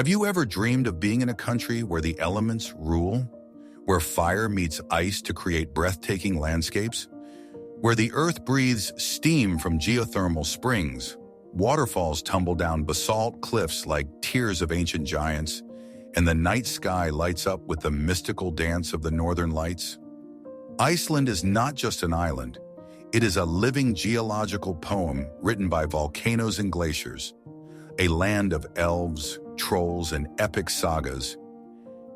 Have you ever dreamed of being in a country where the elements rule? Where fire meets ice to create breathtaking landscapes? Where the earth breathes steam from geothermal springs, waterfalls tumble down basalt cliffs like tears of ancient giants, and the night sky lights up with the mystical dance of the northern lights? Iceland is not just an island. It is a living geological poem written by volcanoes and glaciers, a land of elves, trolls, and epic sagas.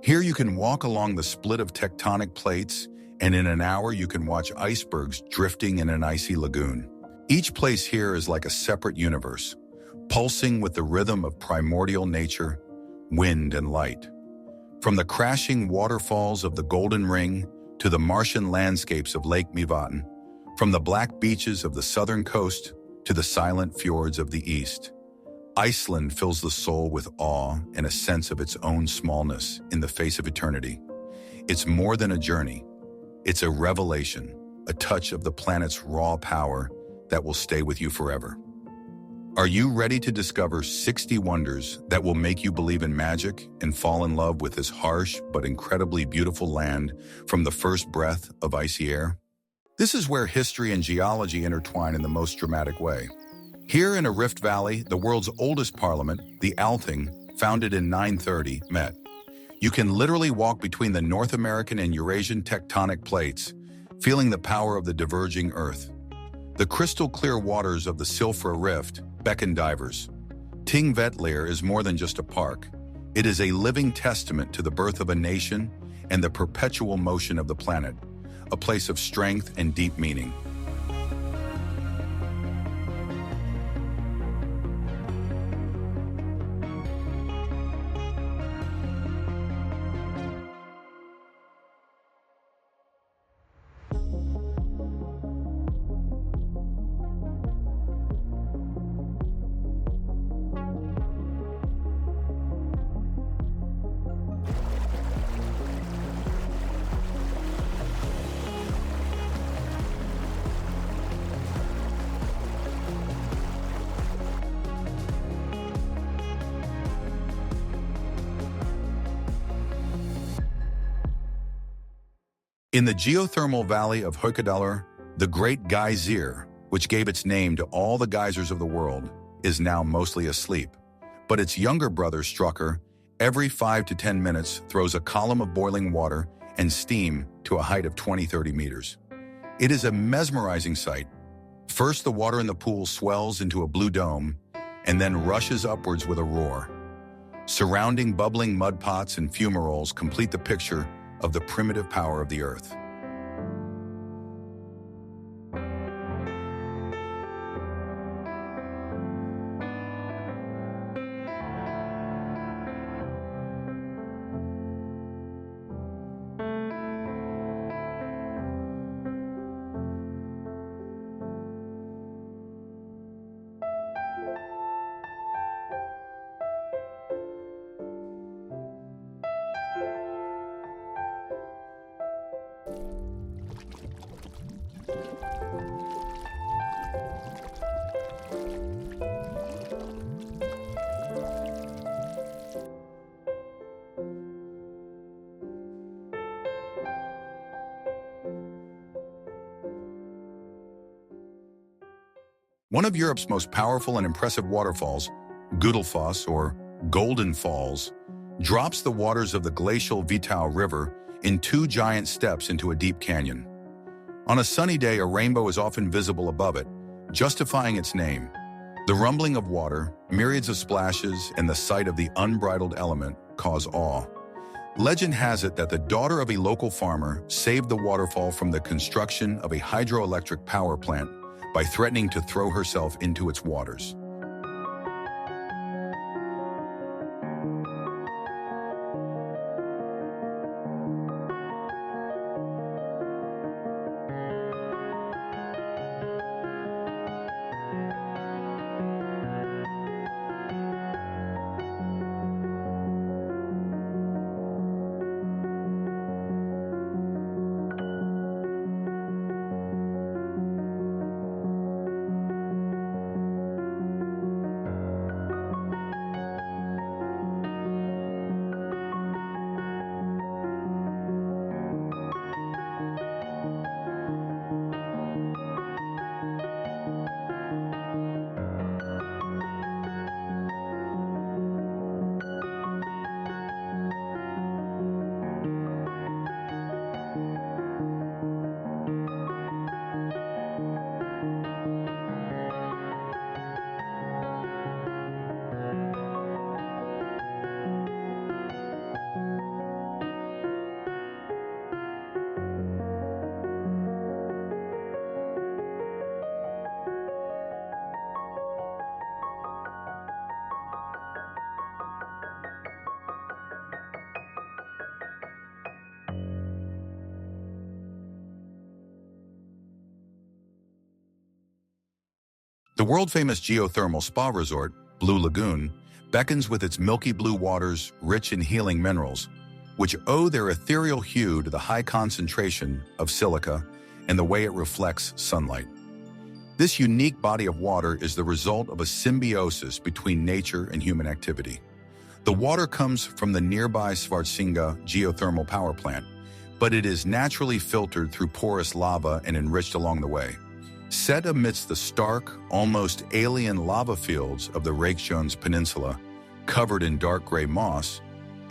Here you can walk along the split of tectonic plates, and in an hour you can watch icebergs drifting in an icy lagoon. Each place here is like a separate universe, pulsing with the rhythm of primordial nature, wind, and light. From the crashing waterfalls of the Golden Ring to the Martian landscapes of Lake Mývatn, from the black beaches of the southern coast to the silent fjords of the east, Iceland fills the soul with awe and a sense of its own smallness in the face of eternity. It's more than a journey. It's a revelation, a touch of the planet's raw power that will stay with you forever. Are you ready to discover 60 wonders that will make you believe in magic and fall in love with this harsh but incredibly beautiful land from the first breath of icy air? This is where history and geology intertwine in the most dramatic way. Here in a rift valley, the world's oldest parliament, the Althing, founded in 930, met. You can literally walk between the North American and Eurasian tectonic plates, feeling the power of the diverging earth. The crystal-clear waters of the Silfra Rift beckon divers. Thingvellir is more than just a park. It is a living testament to the birth of a nation and the perpetual motion of the planet, a place of strength and deep meaning. In the geothermal valley of Haukadalur, the Great Geyser, which gave its name to all the geysers of the world, is now mostly asleep. But its younger brother, Strucker, every 5 to 10 minutes throws a column of boiling water and steam to a height of 20-30 meters. It is a mesmerizing sight. First, the water in the pool swells into a blue dome and then rushes upwards with a roar. Surrounding bubbling mud pots and fumaroles complete the picture of the primitive power of the earth. One of Europe's most powerful and impressive waterfalls, Gudelfoss, or Golden Falls, drops the waters of the glacial Vitau River in 2 giant steps into a deep canyon. On a sunny day, a rainbow is often visible above it, justifying its name. The rumbling of water, myriads of splashes, and the sight of the unbridled element cause awe. Legend has it that the daughter of a local farmer saved the waterfall from the construction of a hydroelectric power plant by threatening to throw herself into its waters. The world-famous geothermal spa resort, Blue Lagoon, beckons with its milky blue waters rich in healing minerals, which owe their ethereal hue to the high concentration of silica and the way it reflects sunlight. This unique body of water is the result of a symbiosis between nature and human activity. The water comes from the nearby Svartsenga geothermal power plant, but it is naturally filtered through porous lava and enriched along the way. Set amidst the stark, almost alien lava fields of the Reykjanes Peninsula, covered in dark gray moss,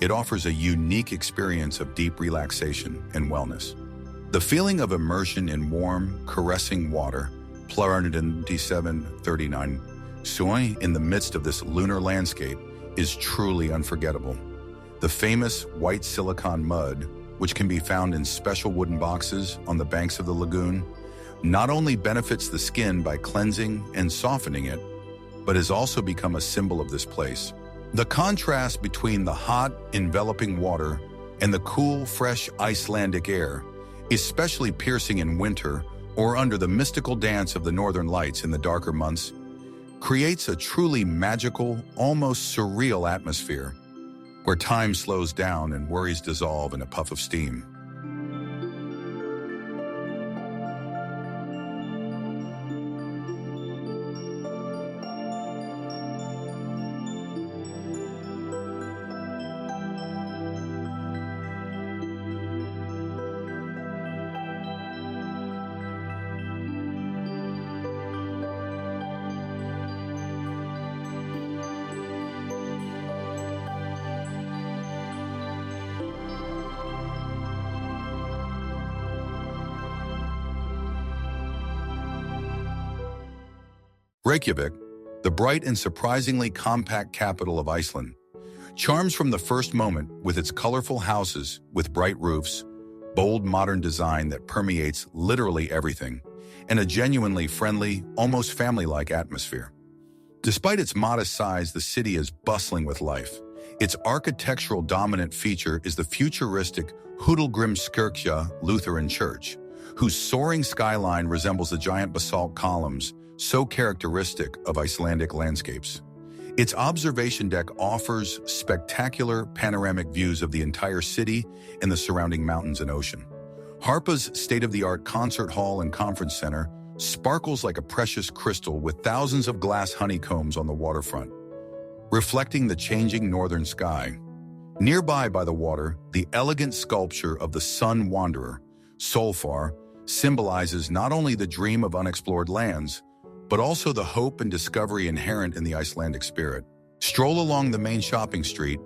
it offers a unique experience of deep relaxation and wellness. The feeling of immersion in warm, caressing water, 427-39 Soy in the midst of this lunar landscape is truly unforgettable. The famous white silicon mud, which can be found in special wooden boxes on the banks of the lagoon, not only benefits the skin by cleansing and softening it, but has also become a symbol of this place. The contrast between the hot, enveloping water and the cool, fresh Icelandic air, especially piercing in winter or under the mystical dance of the northern lights in the darker months, creates a truly magical, almost surreal atmosphere where time slows down and worries dissolve in a puff of steam. Reykjavik, the bright and surprisingly compact capital of Iceland, charms from the first moment with its colorful houses with bright roofs, bold modern design that permeates literally everything, and a genuinely friendly, almost family-like atmosphere. Despite its modest size, the city is bustling with life. Its architectural dominant feature is the futuristic Húdalgrímskirkja Lutheran Church, whose soaring skyline resembles the giant basalt columns so characteristic of Icelandic landscapes. Its observation deck offers spectacular panoramic views of the entire city and the surrounding mountains and ocean. Harpa's state-of-the-art concert hall and conference center sparkles like a precious crystal with thousands of glass honeycombs on the waterfront, reflecting the changing northern sky. Nearby by the water, the elegant sculpture of the Sun Wanderer, Solfar, symbolizes not only the dream of unexplored lands, but also the hope and discovery inherent in the Icelandic spirit. Stroll along the main shopping street,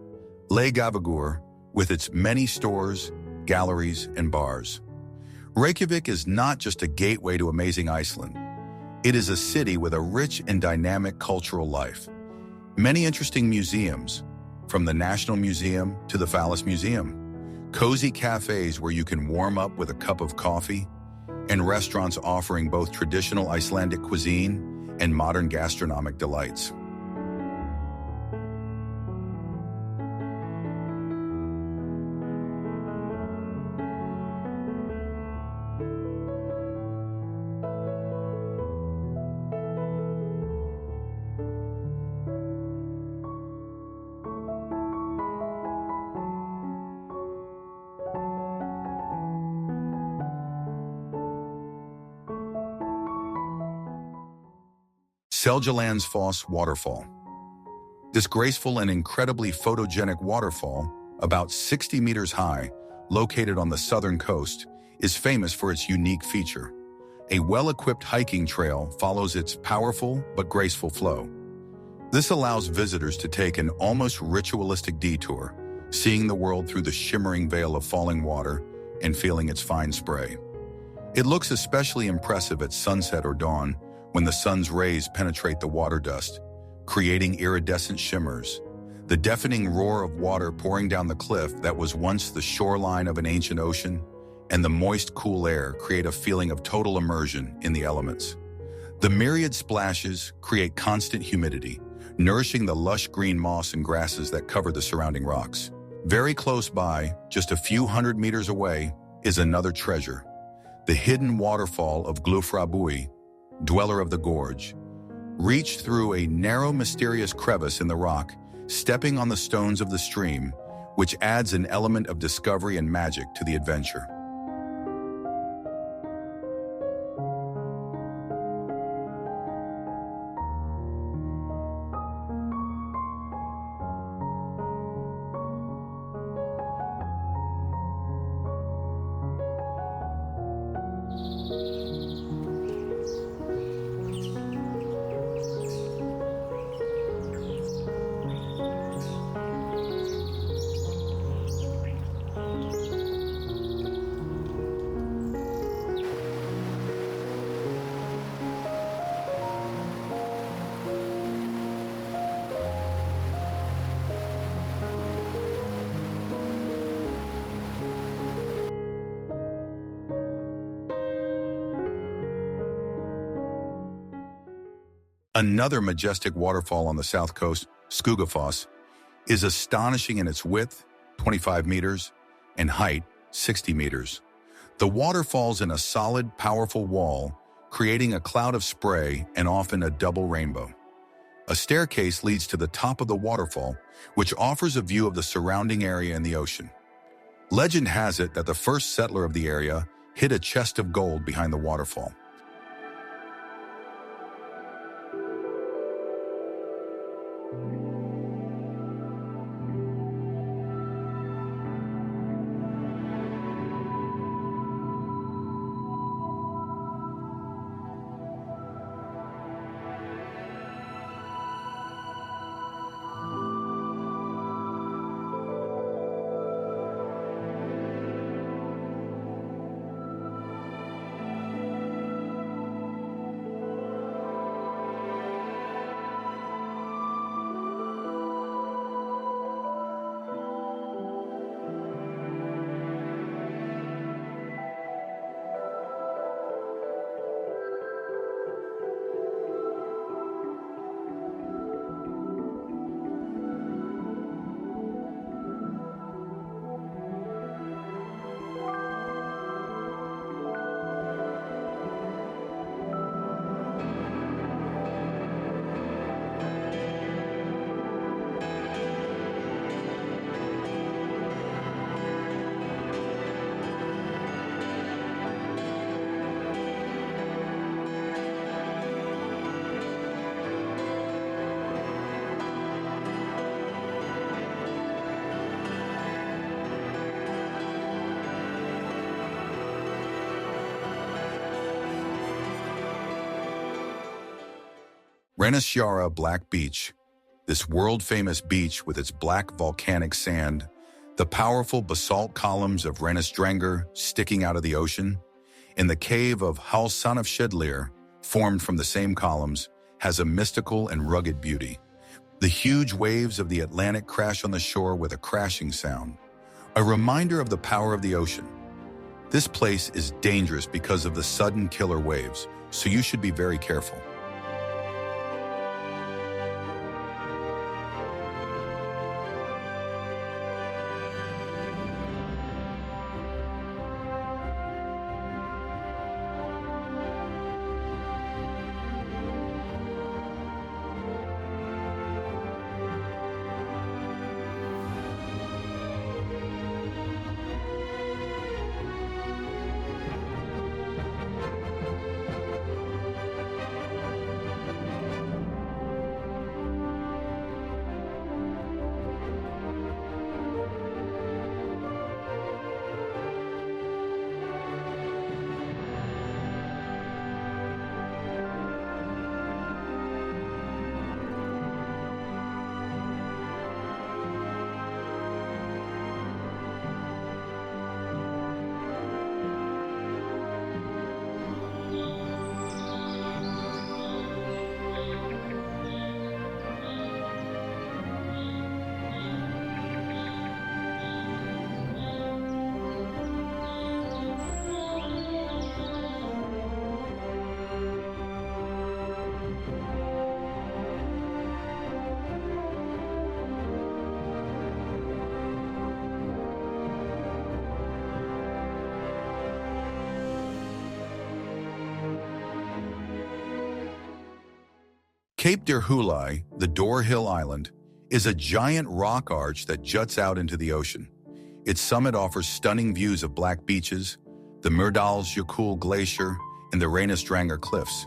Laugaveggur, with its many stores, galleries, and bars. Reykjavik is not just a gateway to amazing Iceland. It is a city with a rich and dynamic cultural life. Many interesting museums, from the National Museum to the Phallus Museum, cozy cafes where you can warm up with a cup of coffee, and restaurants offering both traditional Icelandic cuisine and modern gastronomic delights. Seljalandsfoss waterfall. This graceful and incredibly photogenic waterfall, about 60 meters high, located on the southern coast, is famous for its unique feature. A well-equipped hiking trail follows its powerful but graceful flow. This allows visitors to take an almost ritualistic detour, seeing the world through the shimmering veil of falling water and feeling its fine spray. It looks especially impressive at sunset or dawn, when the sun's rays penetrate the water dust, creating iridescent shimmers. The deafening roar of water pouring down the cliff that was once the shoreline of an ancient ocean, and the moist, cool air create a feeling of total immersion in the elements. The myriad splashes create constant humidity, nourishing the lush green moss and grasses that cover the surrounding rocks. Very close by, just a few hundred meters away, is another treasure, the hidden waterfall of Glufrabui, Dweller of the Gorge. Reach through a narrow, mysterious crevice in the rock, stepping on the stones of the stream, which adds an element of discovery and magic to the adventure. Another majestic waterfall on the south coast, Skogafoss, is astonishing in its width, 25 meters, and height, 60 meters. The water falls in a solid, powerful wall, creating a cloud of spray and often a double rainbow. A staircase leads to the top of the waterfall, which offers a view of the surrounding area and the ocean. Legend has it that the first settler of the area hid a chest of gold behind the waterfall. Reynisfjara Black Beach, this world-famous beach with its black volcanic sand, the powerful basalt columns of Reynisdrangar sticking out of the ocean, and the cave of Hálsanefsjöllur, formed from the same columns, has a mystical and rugged beauty. The huge waves of the Atlantic crash on the shore with a crashing sound, a reminder of the power of the ocean. This place is dangerous because of the sudden killer waves, so you should be very careful. Cape d'Urhulai, the Door Hill Island, is a giant rock arch that juts out into the ocean. Its summit offers stunning views of black beaches, the Myrdalsjökull glacier, and the Reynisdranger cliffs.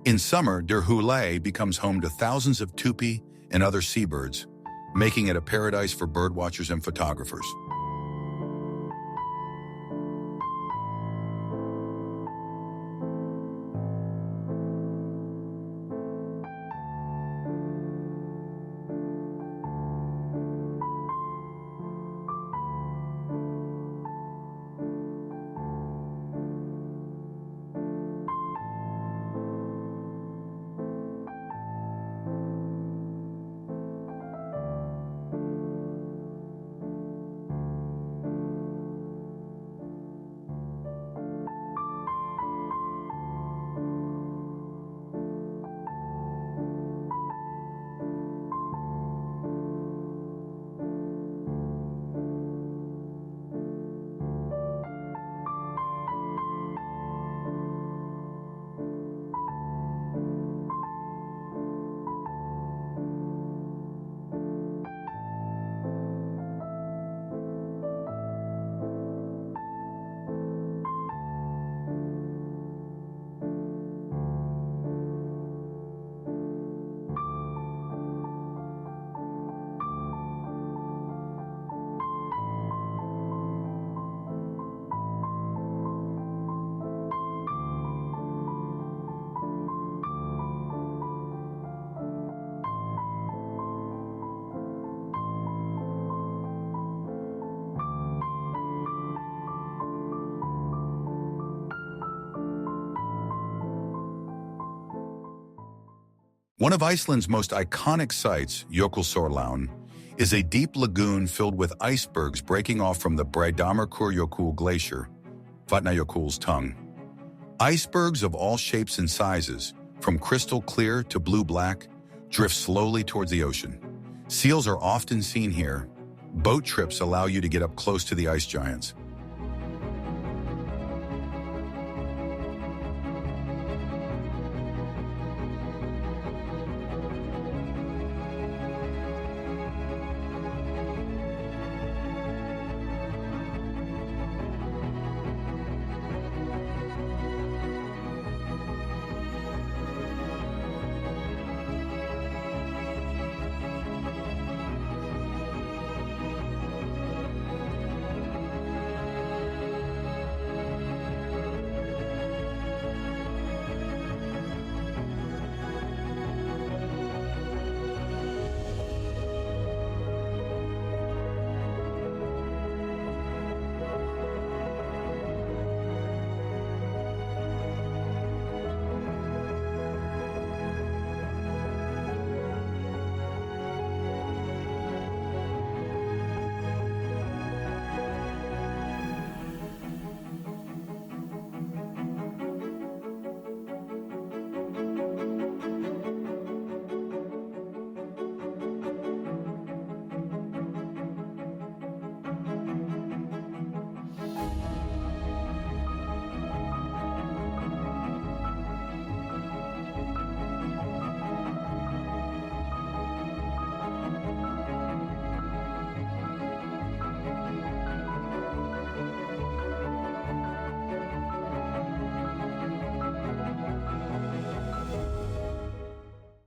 In summer, d'Urhulai becomes home to thousands of tupi and other seabirds, making it a paradise for birdwatchers and photographers. One of Iceland's most iconic sites, Jökulsárlón, is a deep lagoon filled with icebergs breaking off from the Breiðamerkurjökull glacier, Vatnajökull's tongue. Icebergs of all shapes and sizes, from crystal clear to blue-black, drift slowly towards the ocean. Seals are often seen here. Boat trips allow you to get up close to the ice giants.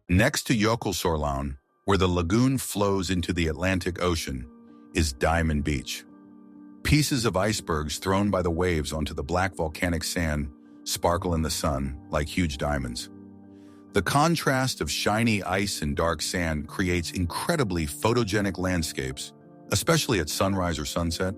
Next to Jökulsárlón, where the lagoon flows into the Atlantic Ocean, is Diamond Beach. Pieces of icebergs thrown by the waves onto the black volcanic sand sparkle in the sun like huge diamonds. The contrast of shiny ice and dark sand creates incredibly photogenic landscapes, especially at sunrise or sunset.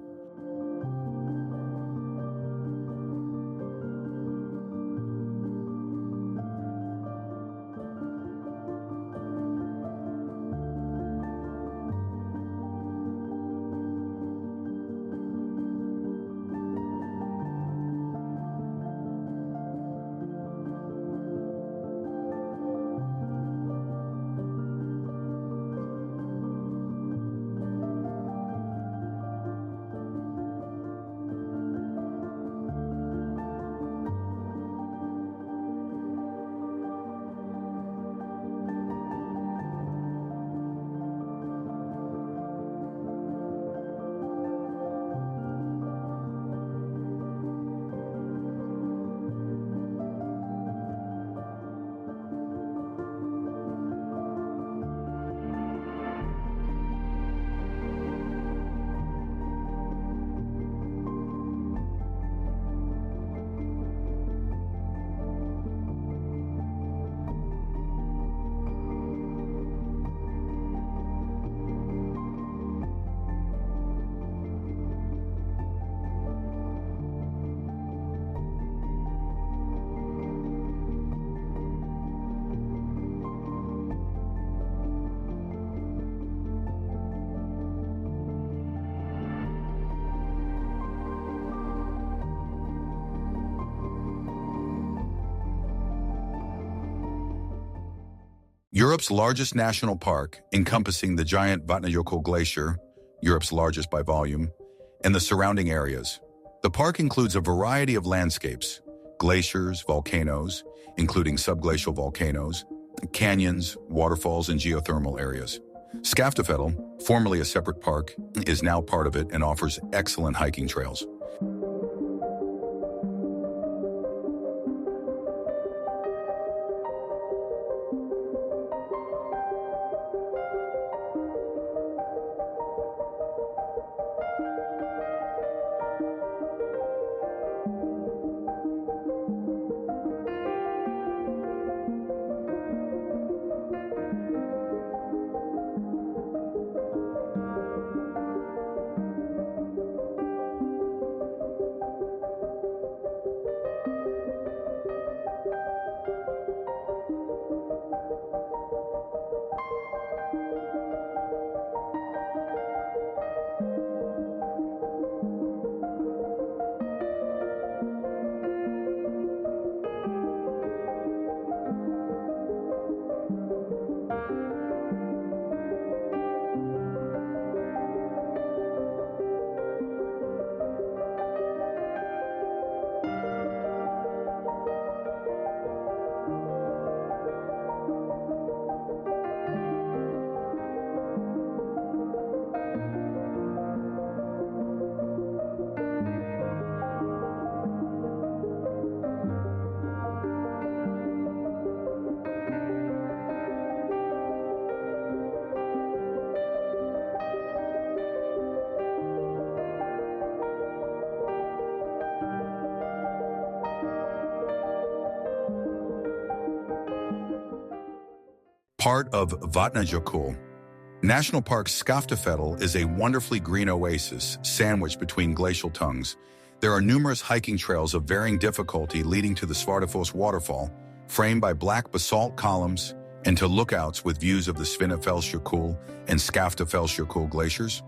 Europe's largest national park, encompassing the giant Vatnajökull glacier, Europe's largest by volume, and the surrounding areas. The park includes a variety of landscapes, glaciers, volcanoes, including subglacial volcanoes, canyons, waterfalls, and geothermal areas. Skaftafell, formerly a separate park, is now part of it and offers excellent hiking trails. Part of Vatnajökull. National Park Skaftafell is a wonderfully green oasis sandwiched between glacial tongues. There are numerous hiking trails of varying difficulty leading to the Svartafoss waterfall, framed by black basalt columns, and to lookouts with views of the Svinafellsjökull and Skaftafellsjökull glaciers.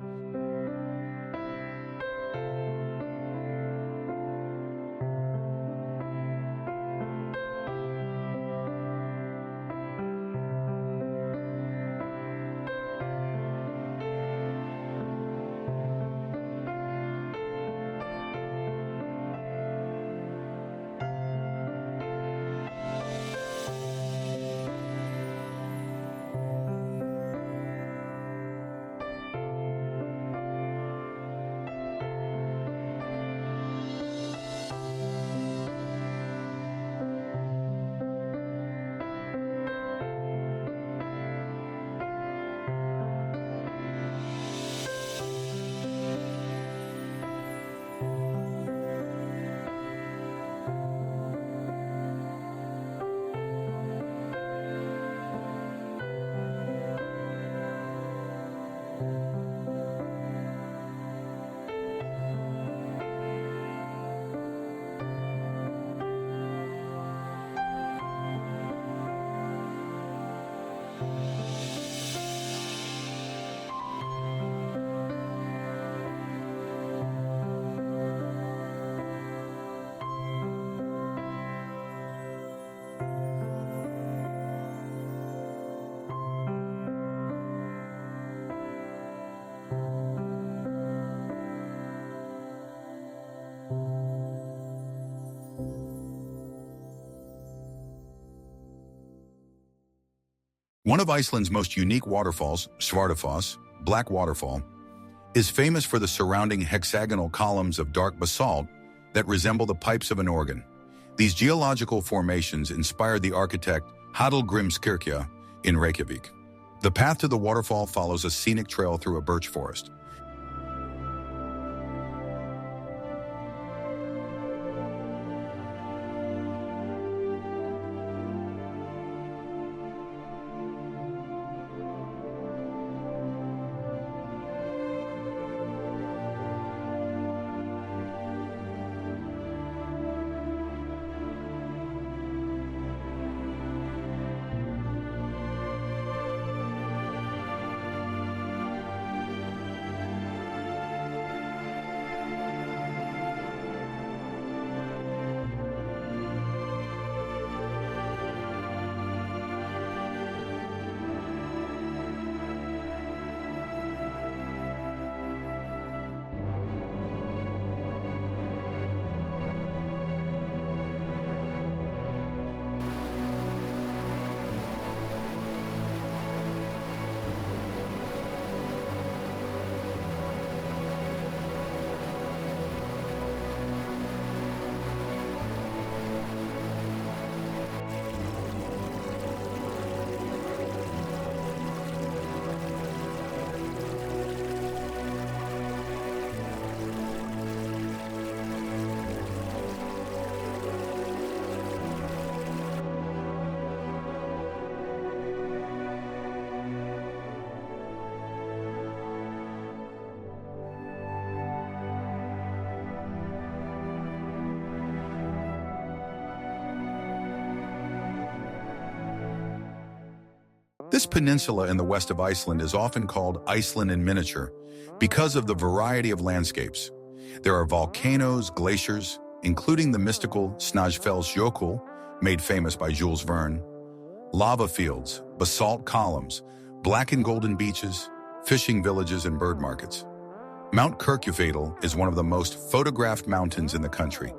One of Iceland's most unique waterfalls, Svartafoss, Black Waterfall, is famous for the surrounding hexagonal columns of dark basalt that resemble the pipes of an organ. These geological formations inspired the architect Hallgrímskirkja in Reykjavik. The path to the waterfall follows a scenic trail through a birch forest. This peninsula in the west of Iceland is often called Iceland in miniature because of the variety of landscapes. There are volcanoes, glaciers, including the mystical Snæfellsjökull, made famous by Jules Verne, lava fields, basalt columns, black and golden beaches, fishing villages, and bird markets. Mount Kirkjufell is one of the most photographed mountains in the country.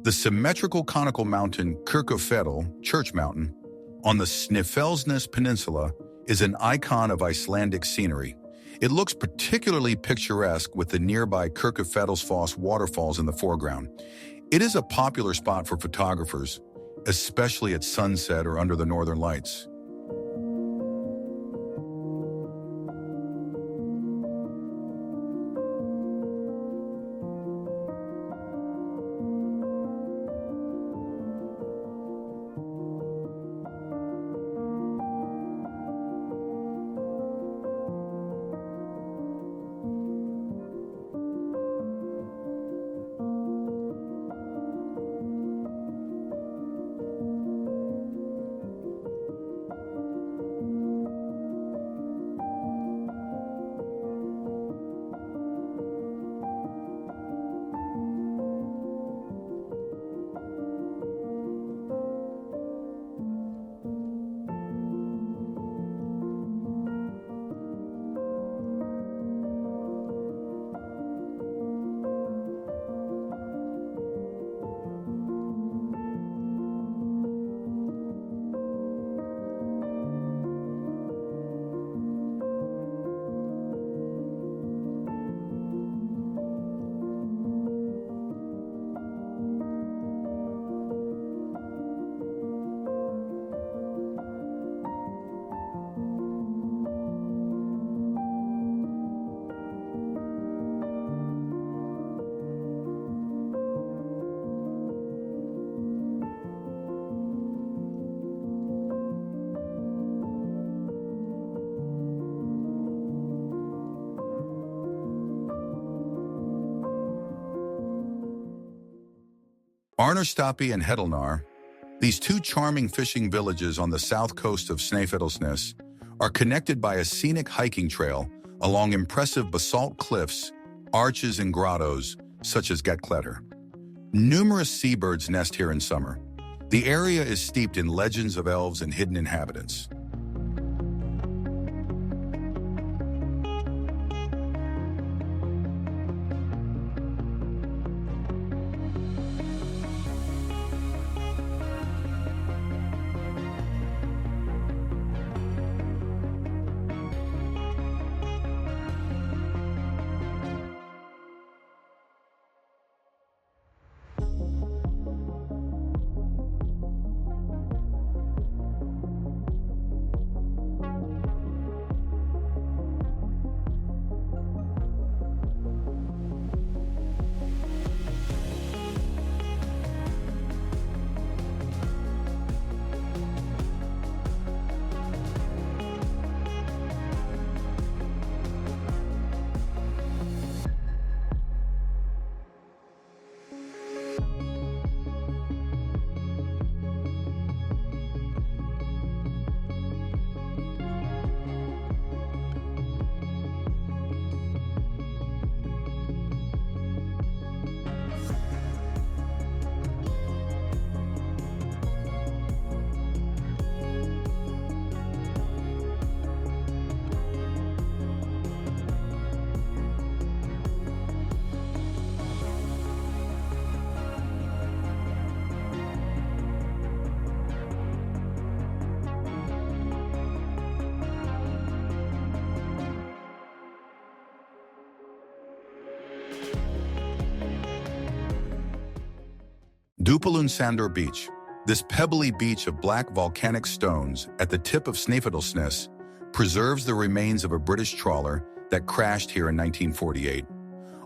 The symmetrical conical mountain Kirkjufell, Church Mountain, on the Snæfellsnes Peninsula is an icon of Icelandic scenery. It looks particularly picturesque with the nearby Kirkjufellsfoss waterfalls in the foreground. It is a popular spot for photographers, especially at sunset or under the northern lights. Arnarstapi and Heddalnar, these two charming fishing villages on the south coast of Snæfellsnes, are connected by a scenic hiking trail along impressive basalt cliffs, arches, and grottos, such as Getkletter. Numerous seabirds nest here in summer. The area is steeped in legends of elves and hidden inhabitants. Dupalunsandur Beach. This pebbly beach of black volcanic stones at the tip of Snæfellsnes preserves the remains of a British trawler that crashed here in 1948.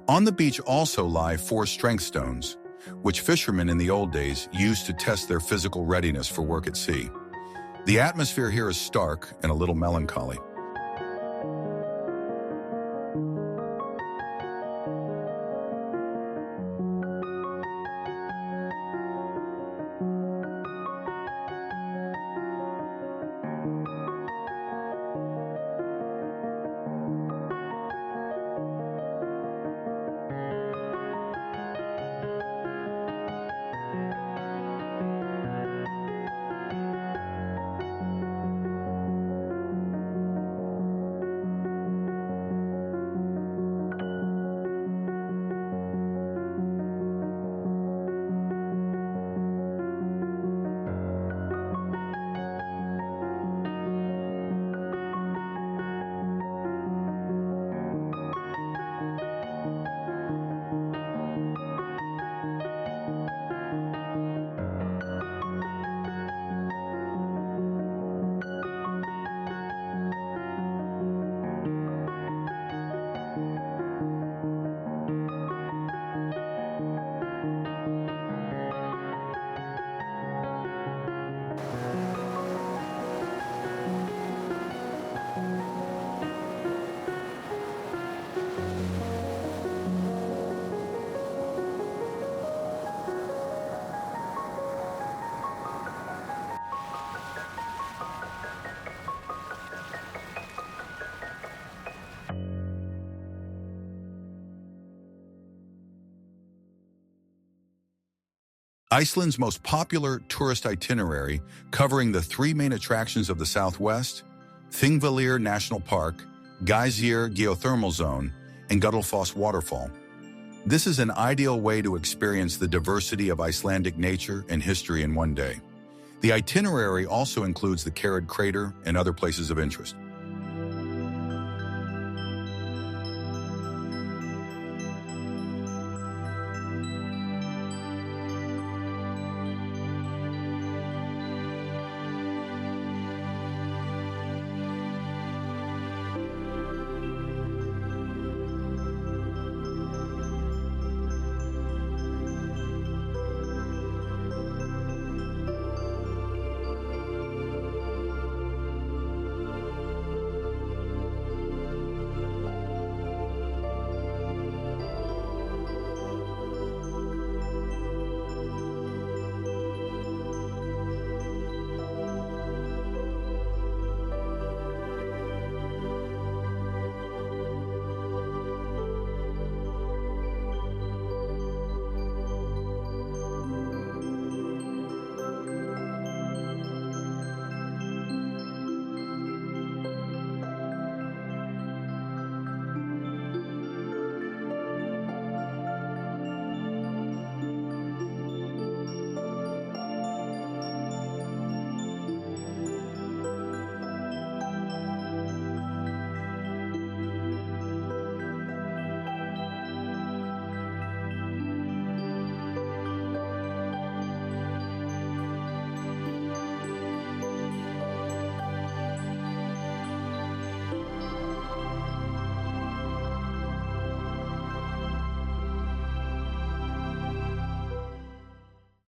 On the beach also lie 4 strength stones, which fishermen in the old days used to test their physical readiness for work at sea. The atmosphere here is stark and a little melancholy. Iceland's most popular tourist itinerary, covering the 3 main attractions of the Southwest, Thingvellir National Park, Geysers Geothermal Zone, and Gullfoss Waterfall. This is an ideal way to experience the diversity of Icelandic nature and history in one day. The itinerary also includes the Kerrid crater and other places of interest.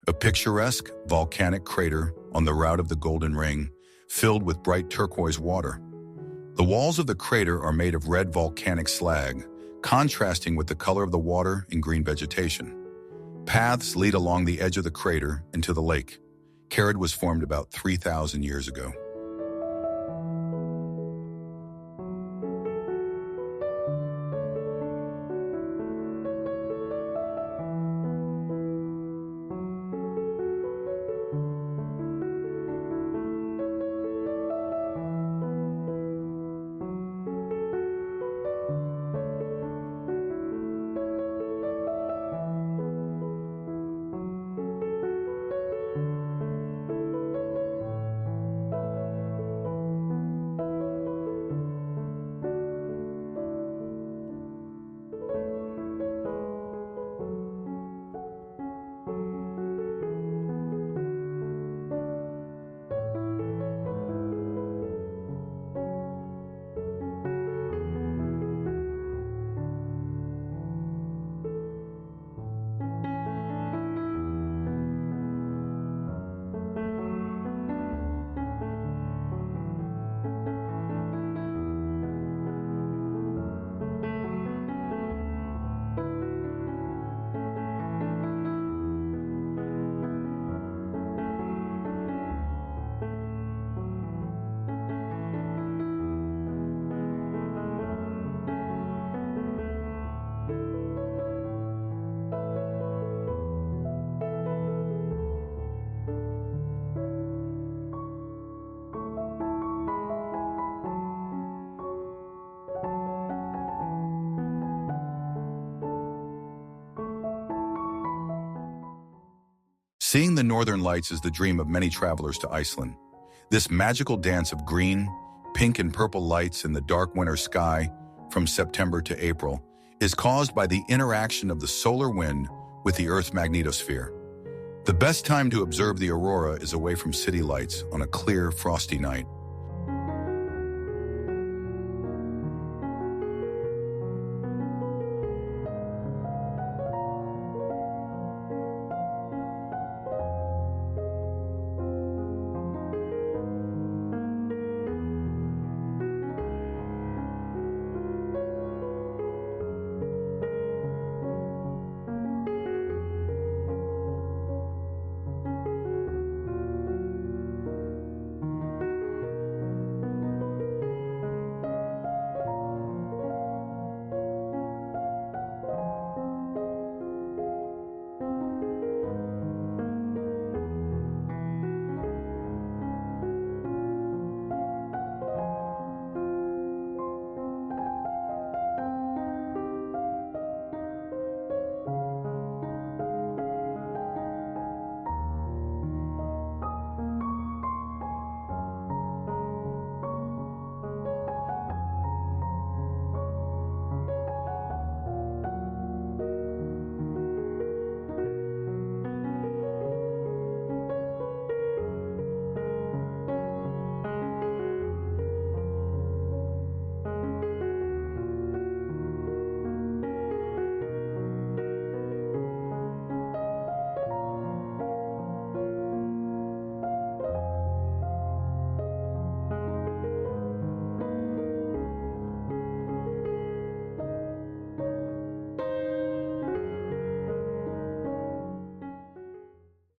A picturesque volcanic crater on the route of the Golden Ring, filled with bright turquoise water. The walls of the crater are made of red volcanic slag, contrasting with the color of the water and green vegetation. Paths lead along the edge of the crater into the lake. Kerrid was formed about 3,000 years ago. Seeing the northern lights is the dream of many travelers to Iceland. This magical dance of green, pink and purple lights in the dark winter sky from September to April is caused by the interaction of the solar wind with the Earth's magnetosphere. The best time to observe the aurora is away from city lights on a clear, frosty night.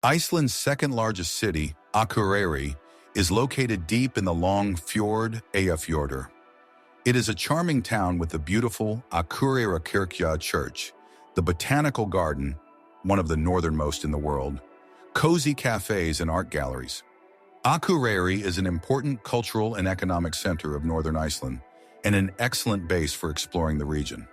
Iceland's second largest city, Akureyri, is located deep in the long fjord Eyjafjörður. It is a charming town with the beautiful Akureyrakirkja Church, the botanical garden, one of the northernmost in the world, cozy cafes and art galleries. Akureyri is an important cultural and economic center of northern Iceland and an excellent base for exploring the region.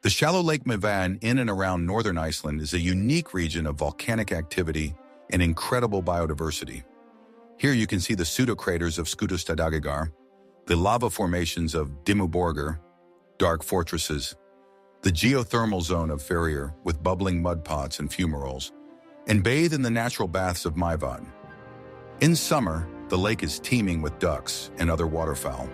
The shallow Lake Mývatn in and around northern Iceland is a unique region of volcanic activity and incredible biodiversity. Here you can see the pseudocraters of Skútustaðagágar, the lava formations of Dimmuborgir, dark fortresses, the geothermal zone of Ferrier with bubbling mud pots and fumaroles, and bathe in the natural baths of Mývatn. In summer, the lake is teeming with ducks and other waterfowl.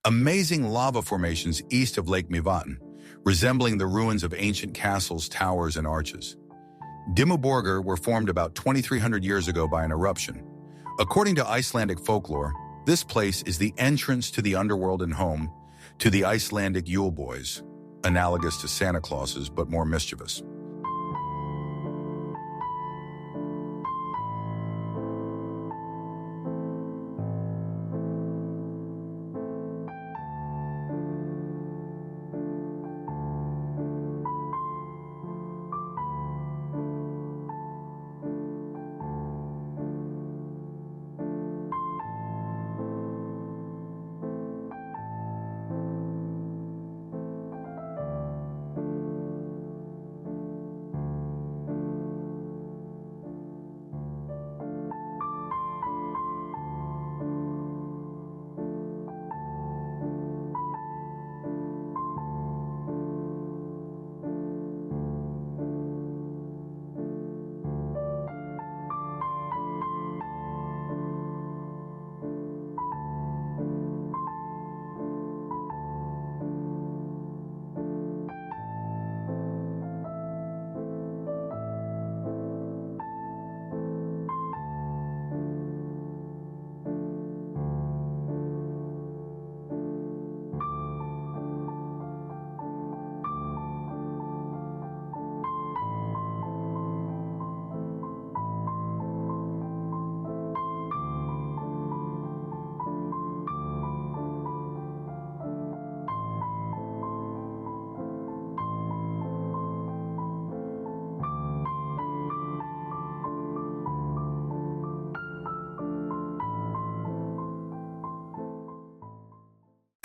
Amazing lava formations east of Lake Mývatn, resembling the ruins of ancient castles, towers, and arches. Dimmuborgir were formed about 2,300 years ago by an eruption. According to Icelandic folklore, this place is the entrance to the underworld and home to the Icelandic Yule Boys, analogous to Santa Clauses but more mischievous.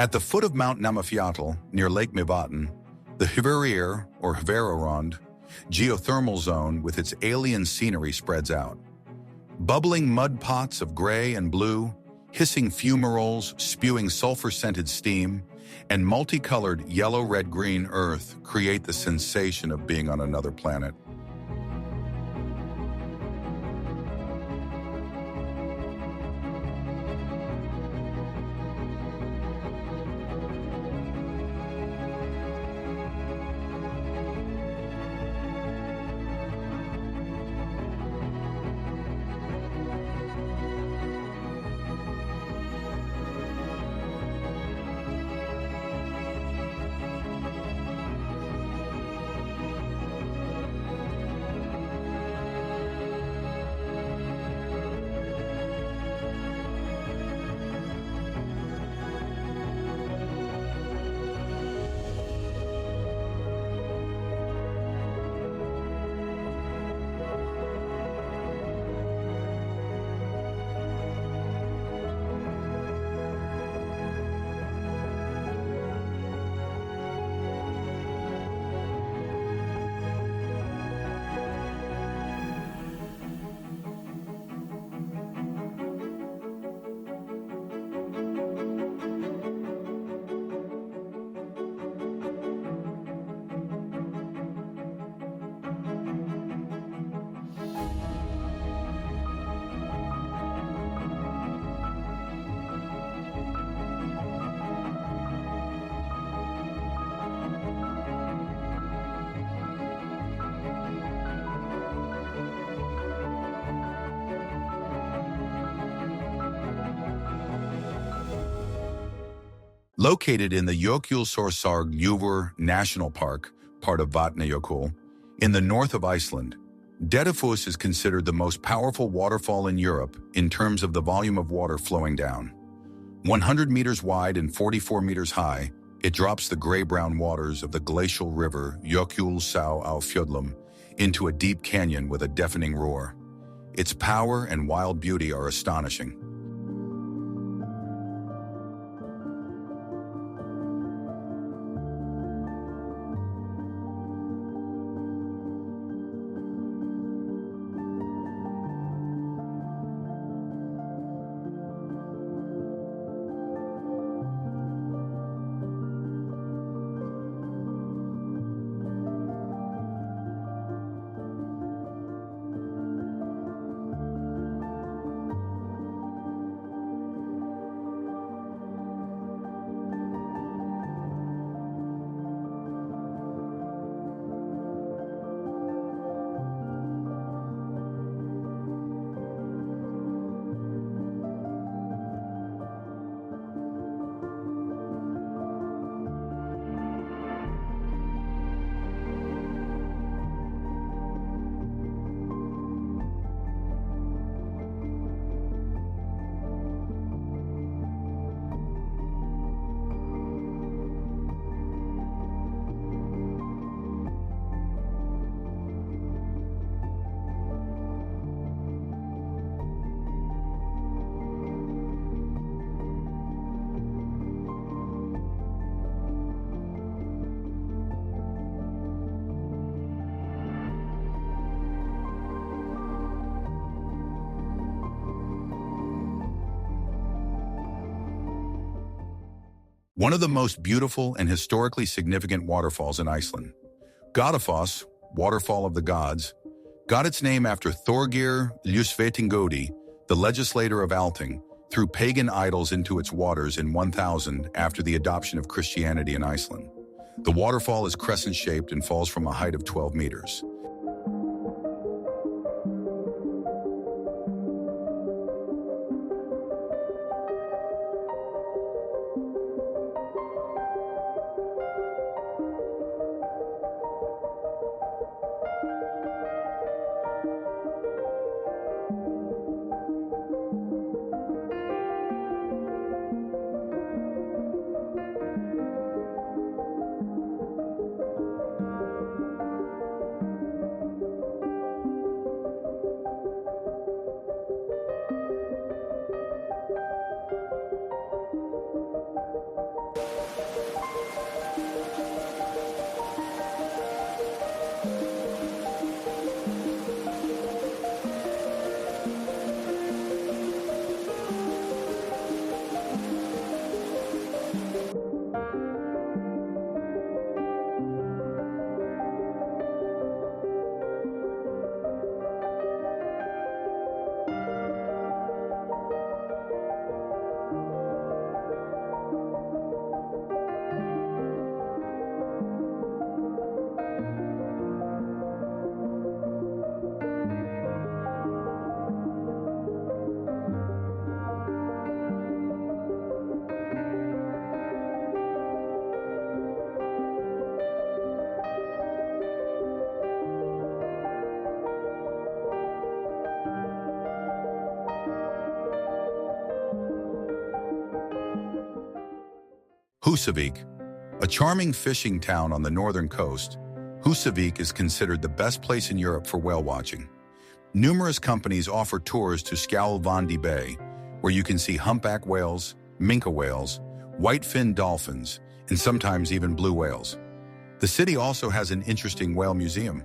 At the foot of Mount Namafjall, near Lake Mývatn, the Hvalir, or Hverarond, geothermal zone with its alien scenery spreads out. Bubbling mud pots of gray and blue, hissing fumaroles spewing sulfur-scented steam, and multicolored yellow, red, green earth create the sensation of being on another planet. Located in the Jökulsárgljúfur National Park, part of Vatnajökull, in the north of Iceland, Dettifoss is considered the most powerful waterfall in Europe in terms of the volume of water flowing down. 100 meters wide and 44 meters high, it drops the gray-brown waters of the glacial river Jökulsá á Fjöllum into a deep canyon with a deafening roar. Its power and wild beauty are astonishing. one of the most beautiful and historically significant waterfalls in Iceland. Godafoss, Waterfall of the Gods, got its name after Thorgeir Ljusvetingodi, the legislator of Althing, threw pagan idols into its waters in 1000 after the adoption of Christianity in Iceland. The waterfall is crescent-shaped and falls from a height of 12 meters. Húsavík, a charming fishing town on the northern coast, Húsavík is considered the best place in Europe for whale watching. Numerous companies offer tours to Skjálfandi Bay, where you can see humpback whales, minke whales, white-finned dolphins, and sometimes even blue whales. The city also has an interesting whale museum.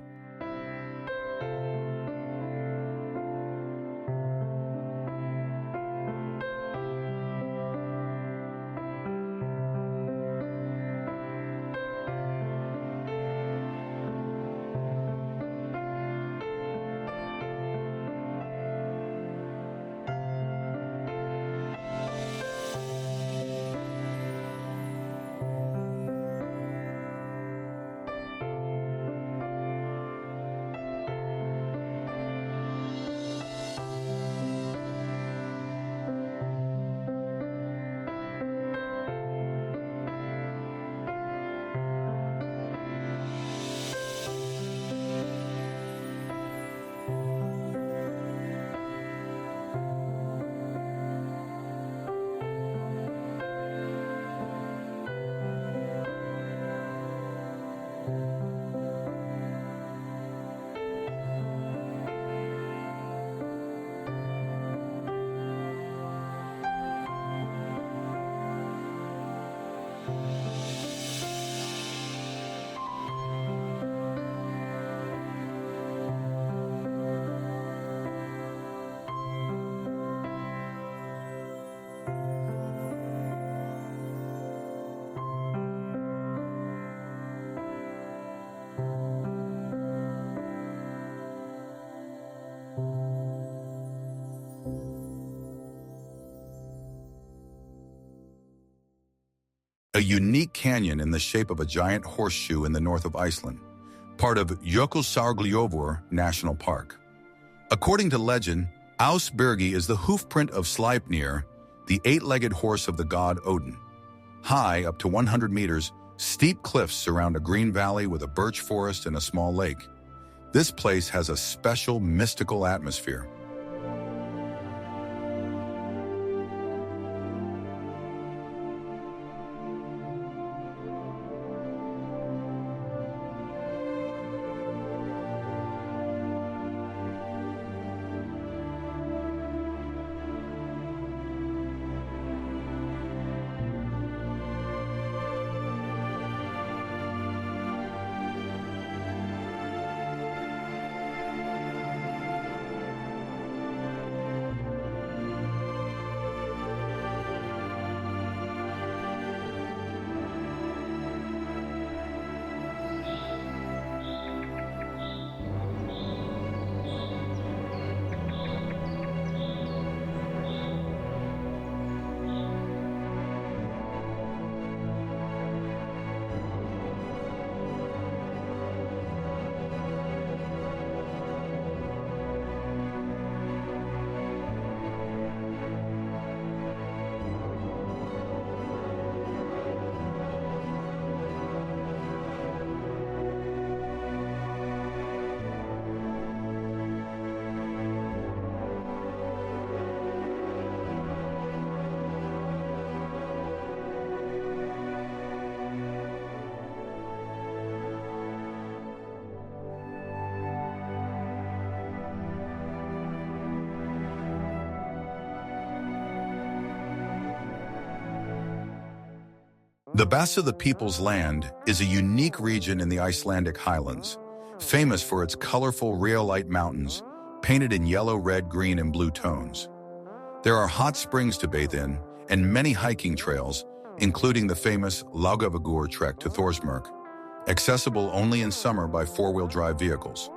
A unique canyon in the shape of a giant horseshoe in the north of Iceland, part of Jökulsárgljúfur National Park. According to legend, Ásbyrgi is the hoofprint of Sleipnir, the eight-legged horse of the god Odin. High, up to 100 meters, steep cliffs surround a green valley with a birch forest and a small lake. This place has a special mystical atmosphere. The Bassa, the People's Land, is a unique region in the Icelandic highlands, famous for its colorful rhyolite mountains, painted in yellow, red, green, and blue tones. There are hot springs to bathe in, and many hiking trails, including the famous Laugavagur trek to Thorsmörk, accessible only in summer by four-wheel drive vehicles.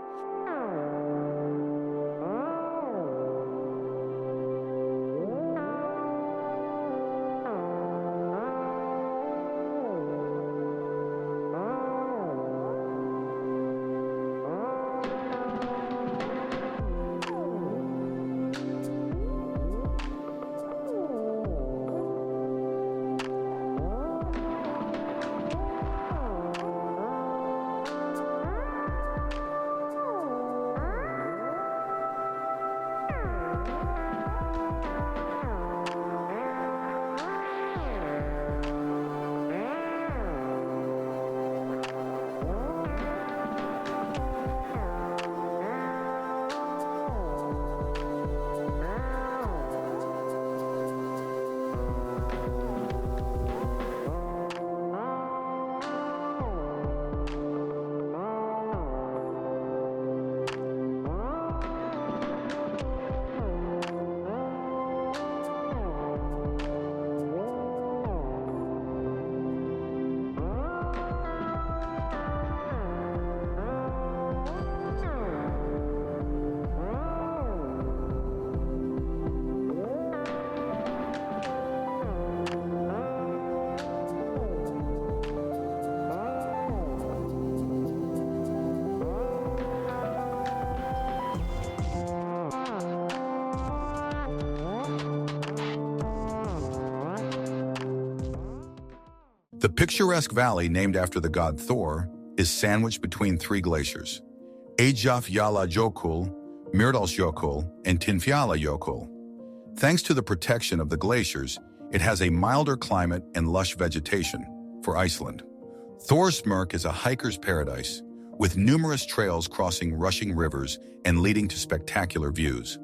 The picturesque valley, named after the god Thor, is sandwiched between three glaciers: Eyjafjallajökull, Mýrdalsjökull, and Tindfjallajökull. Thanks to the protection of the glaciers, it has a milder climate and lush vegetation for Iceland. Thorsmörk is a hiker's paradise, with numerous trails crossing rushing rivers and leading to spectacular views.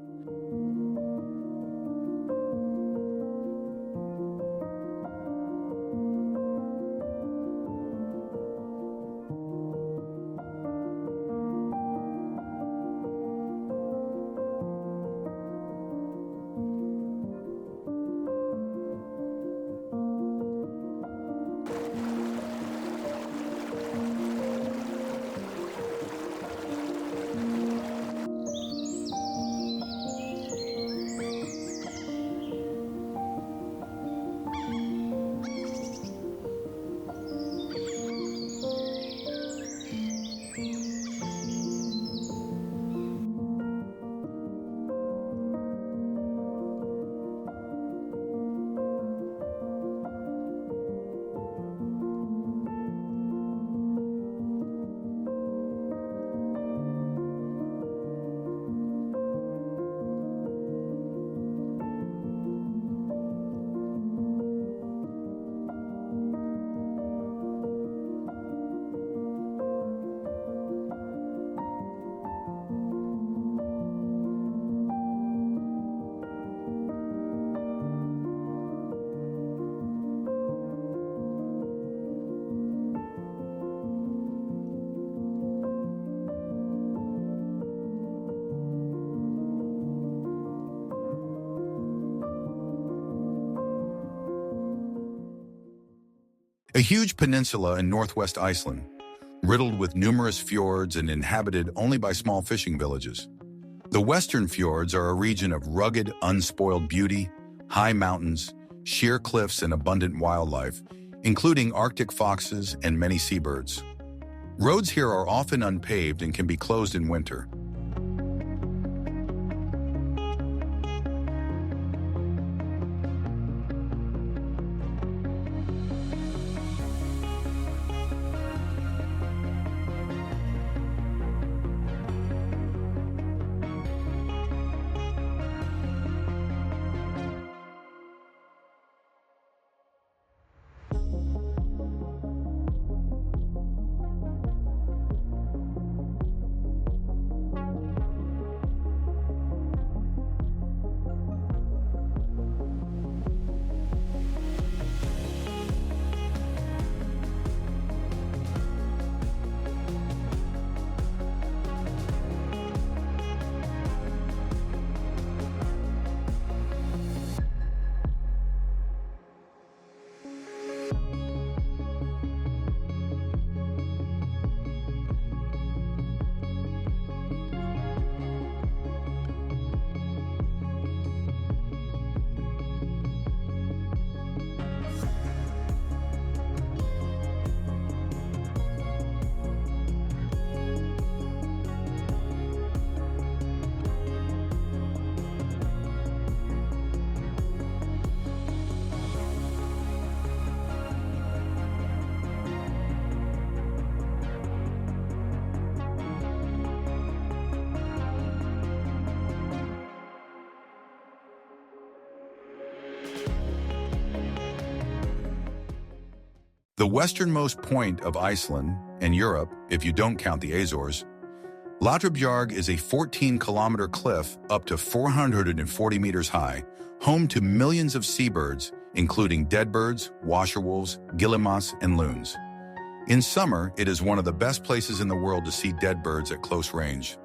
A huge peninsula in northwest Iceland, riddled with numerous fjords and inhabited only by small fishing villages. The western fjords are a region of rugged, unspoiled beauty, high mountains, sheer cliffs, and abundant wildlife, including Arctic foxes and many seabirds. Roads here are often unpaved and can be closed in winter. The westernmost point of Iceland and Europe, if you don't count the Azores, Látrabjarg is a 14-kilometer cliff up to 440 meters high, home to millions of seabirds, including deadbirds, washerwolves, guillemots, and loons. In summer, it is one of the best places in the world to see deadbirds at close range.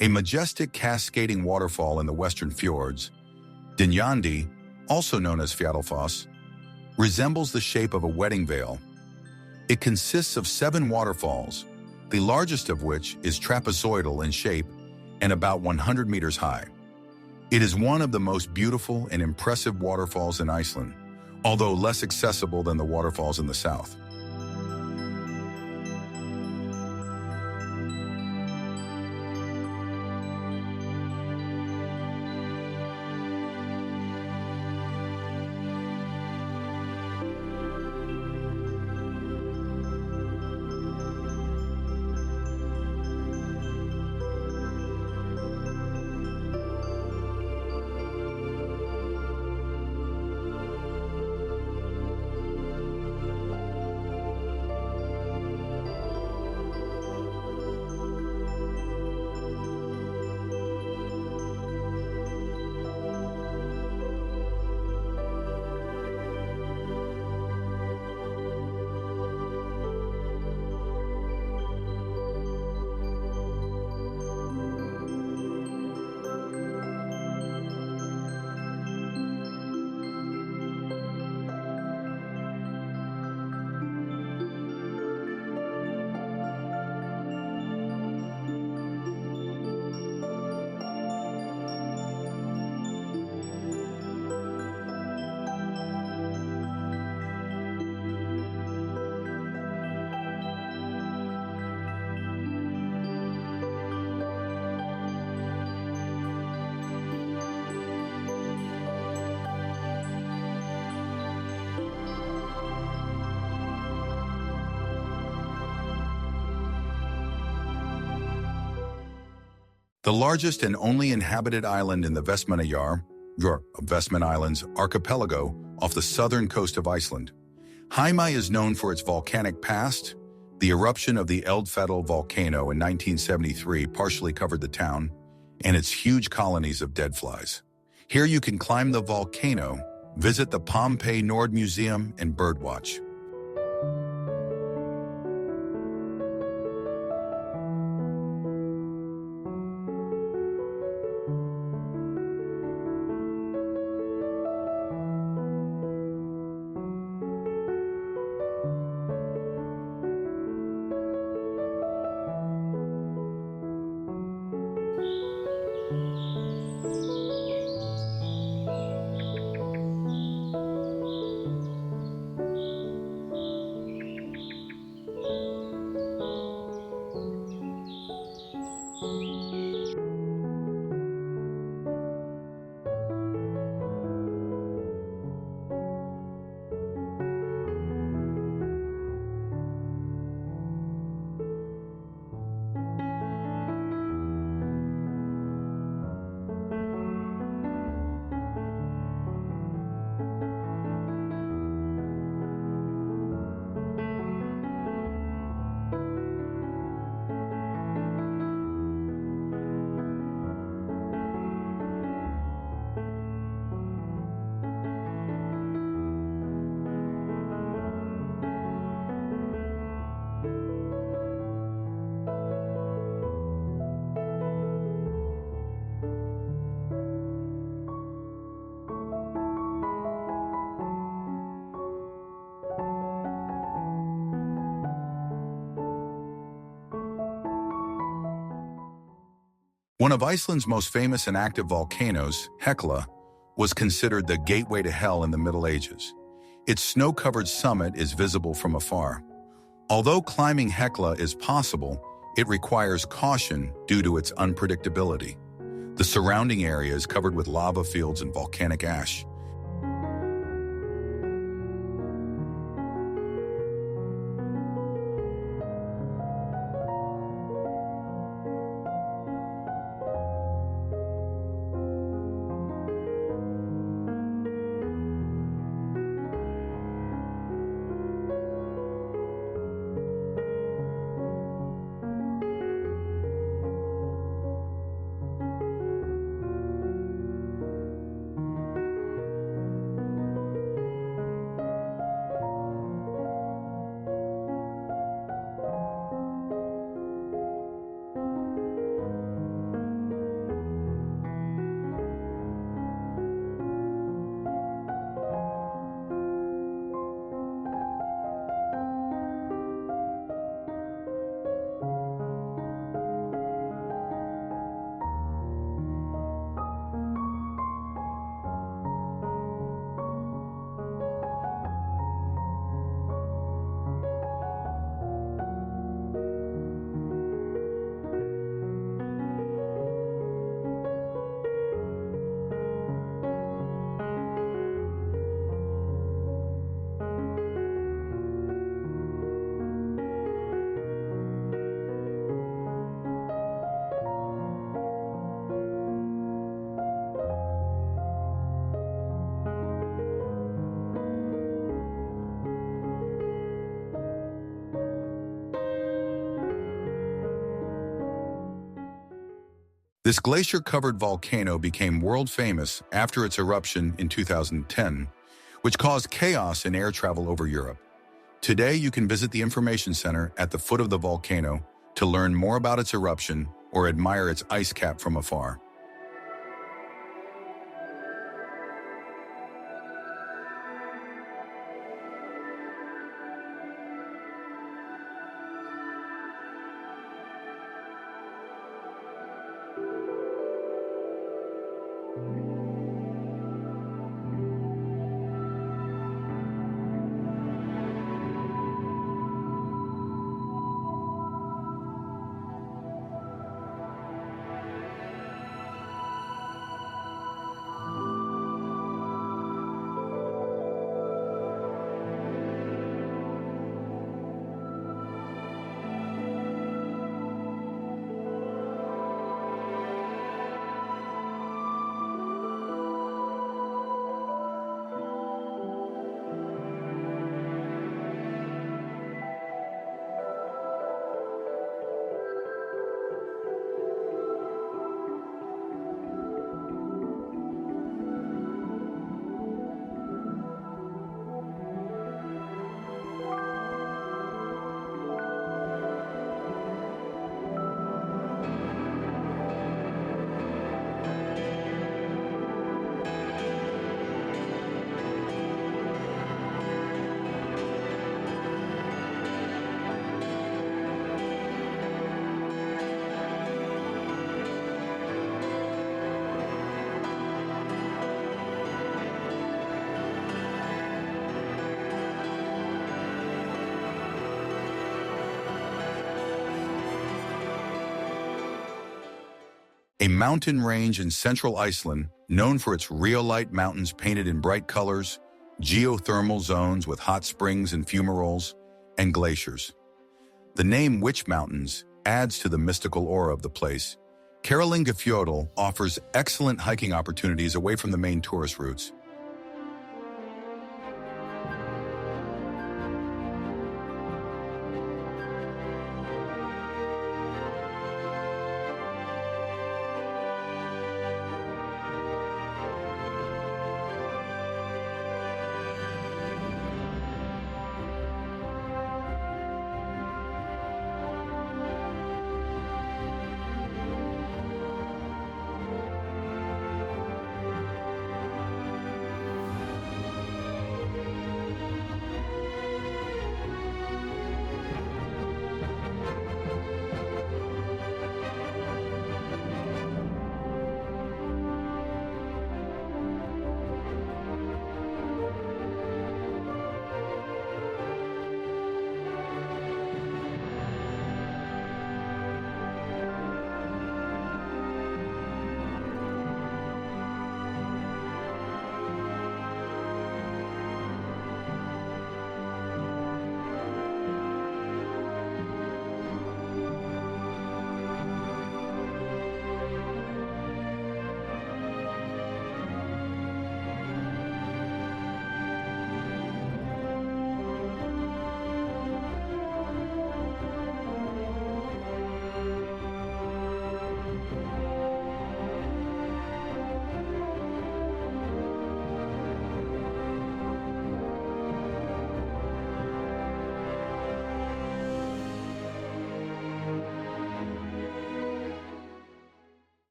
A majestic cascading waterfall in the western fjords, Dynjandi, also known as Fjallofoss, resembles the shape of a wedding veil. It consists of 7 waterfalls, the largest of which is trapezoidal in shape and about 100 meters high. It is one of the most beautiful and impressive waterfalls in Iceland, although less accessible than the waterfalls in the south. The largest and only inhabited island in the Vestmannaeyjar Islands archipelago off the southern coast of Iceland. Heimaey is known for its volcanic past. The eruption of the Eldfjall volcano in 1973 partially covered the town, and its huge colonies of dead flies. Here you can climb the volcano, visit the Pompeii Nord Museum, and birdwatch. One of Iceland's most famous and active volcanoes, Hekla, was considered the gateway to hell in the Middle Ages. Its snow-covered summit is visible from afar. Although climbing Hekla is possible, it requires caution due to its unpredictability. The surrounding area is covered with lava fields and volcanic ash. This glacier-covered volcano became world-famous after its eruption in 2010, which caused chaos in air travel over Europe. Today, you can visit the information center at the foot of the volcano to learn more about its eruption or admire its ice cap from afar. A mountain range in central Iceland, known for its rhyolite mountains painted in bright colors, geothermal zones with hot springs and fumaroles, and glaciers. The name Witch Mountains adds to the mystical aura of the place. Kerlingarfjöll offers excellent hiking opportunities away from the main tourist routes.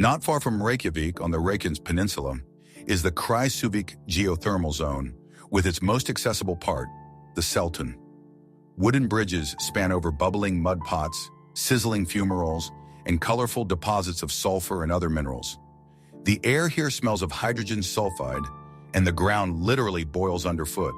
Not far from Reykjavik on the Reykjanes Peninsula is the Krýsuvík geothermal zone, with its most accessible part, the Seltun. Wooden bridges span over bubbling mud pots, sizzling fumaroles, and colorful deposits of sulfur and other minerals. The air here smells of hydrogen sulfide, and the ground literally boils underfoot.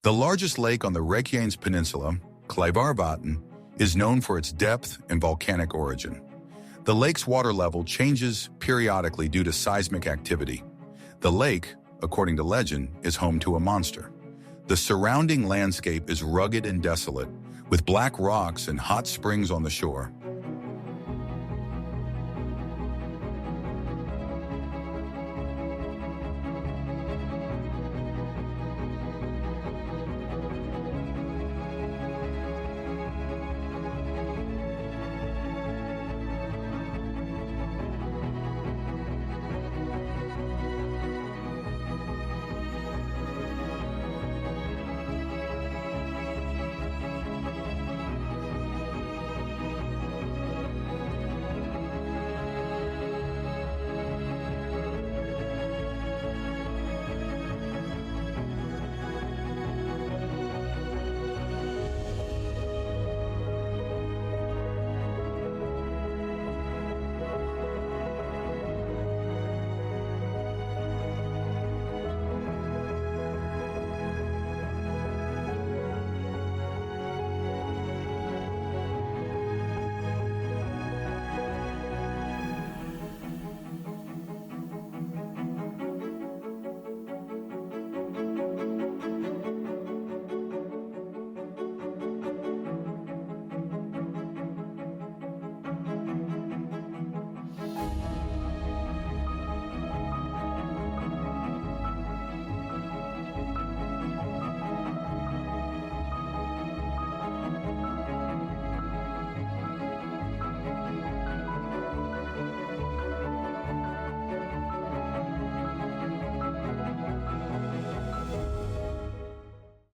The largest lake on the Reykjanes Peninsula, Mývatn, is known for its depth and volcanic origin. The lake's water level changes periodically due to seismic activity. The lake, according to legend, is home to a monster. The surrounding landscape is rugged and desolate, with black rocks and hot springs on the shore.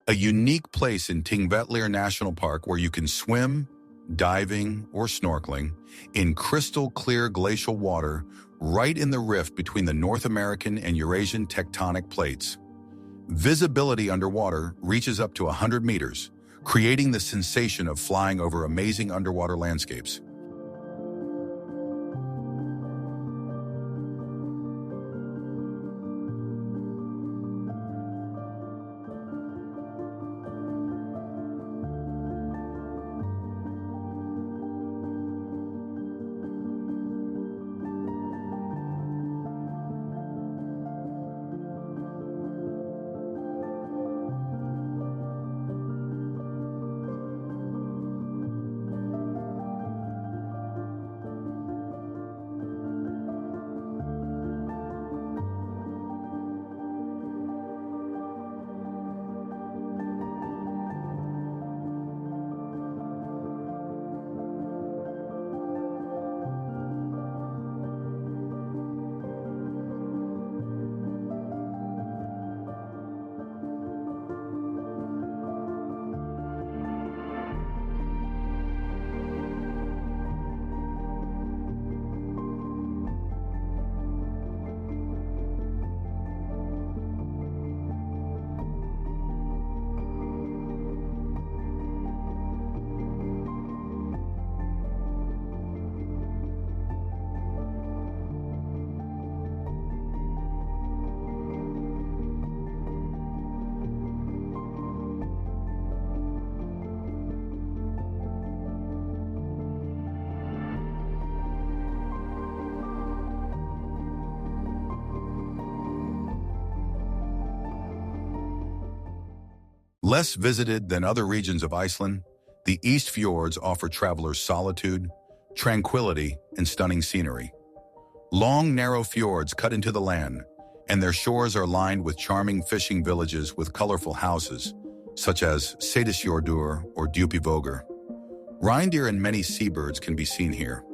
A unique place in Mývatn National Park where you can swim, diving, or snorkeling in crystal clear glacial water right in the rift between the North American and Eurasian tectonic plates. Visibility underwater reaches up to 100 meters, creating the sensation of flying over amazing underwater landscapes. Less visited than other regions of Iceland, the East Fjords offer travelers solitude, tranquility, and stunning scenery. Long, narrow fjords cut into the land, and their shores are lined with charming fishing villages with colorful houses, such as Seyðisfjörður or Djúpivogur. Reindeer and many seabirds can be seen here.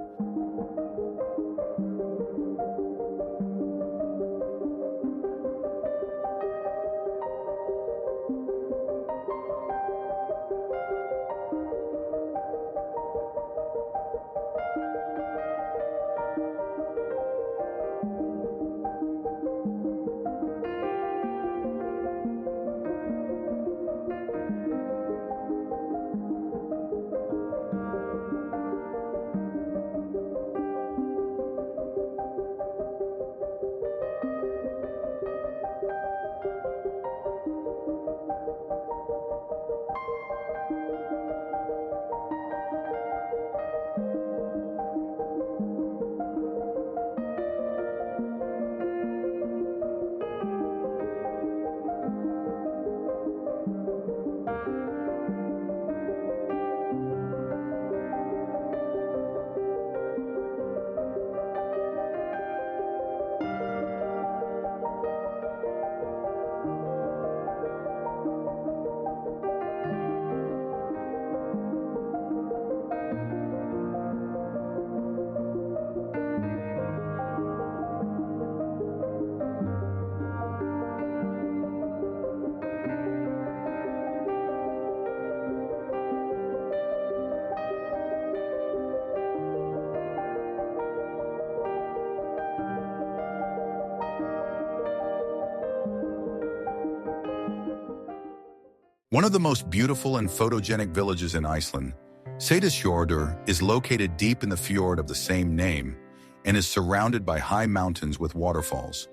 One of the most beautiful and photogenic villages in Iceland, Seyðisfjörður is located deep in the fjord of the same name and is surrounded by high mountains with waterfalls.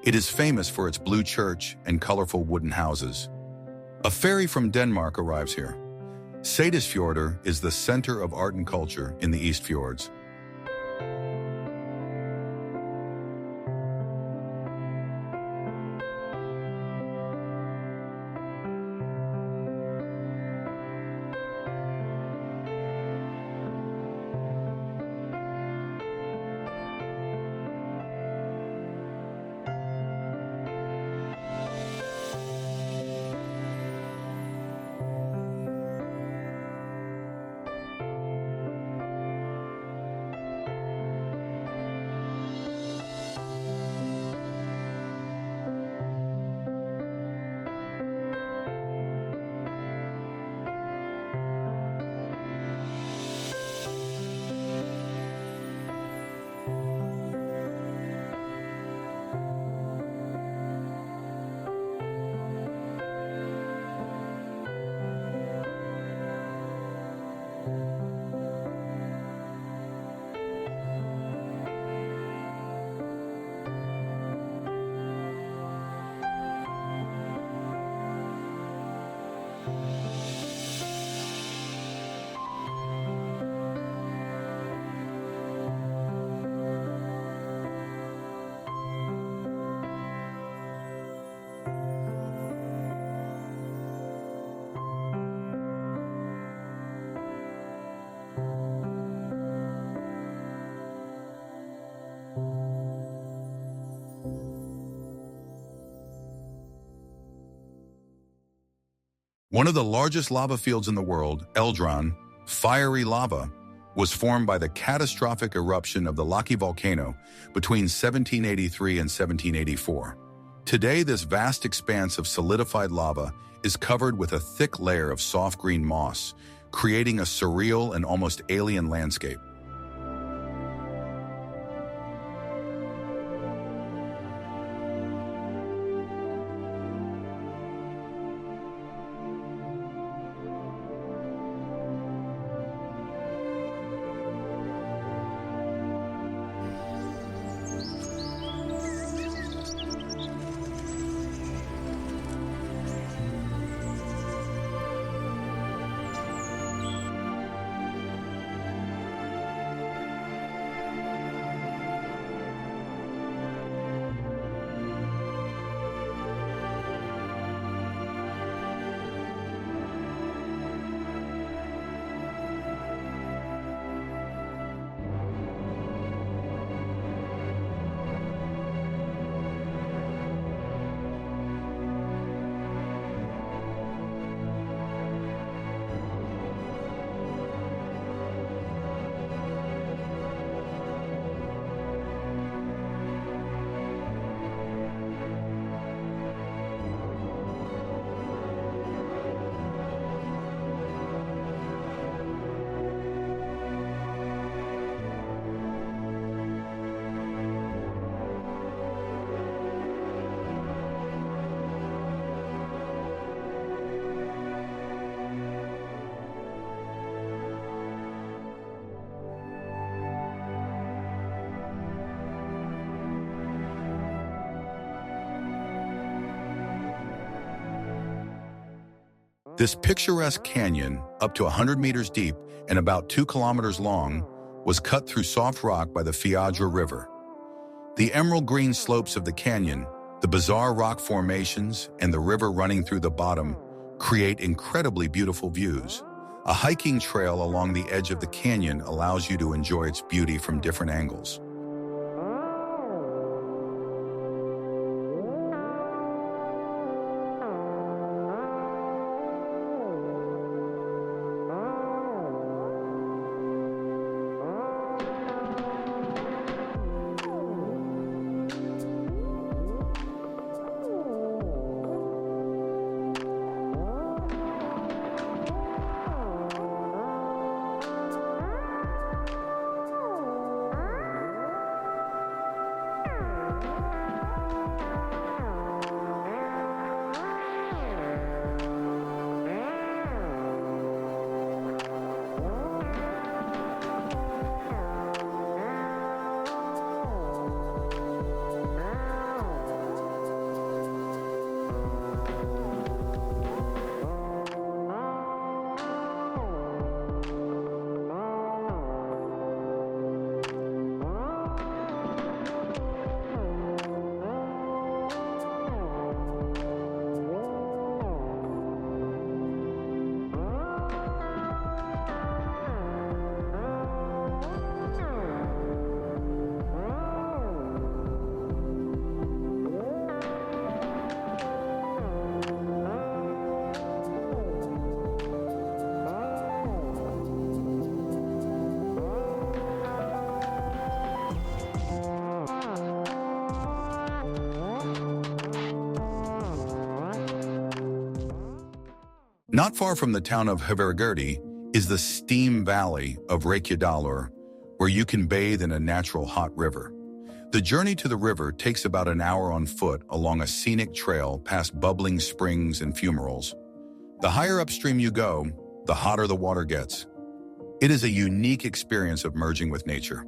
It is famous for its blue church and colorful wooden houses. A ferry from Denmark arrives here. Seyðisfjörður is the center of art and culture in the East Fjords. One of the largest lava fields in the world, Eldron, fiery lava, was formed by the catastrophic eruption of the Laki volcano between 1783 and 1784. Today, this vast expanse of solidified lava is covered with a thick layer of soft green moss, creating a surreal and almost alien landscape. This picturesque canyon, up to 100 meters deep and about 2 kilometers long, was cut through soft rock by the Fiadra River. The emerald green slopes of the canyon, the bizarre rock formations, and the river running through the bottom create incredibly beautiful views. A hiking trail along the edge of the canyon allows you to enjoy its beauty from different angles. Not far from the town of Hveragerði is the steam valley of Reykjadalur, where you can bathe in a natural hot river. The journey to the river takes about an hour on foot along a scenic trail past bubbling springs and fumaroles. The higher upstream you go, the hotter the water gets. It is a unique experience of merging with nature.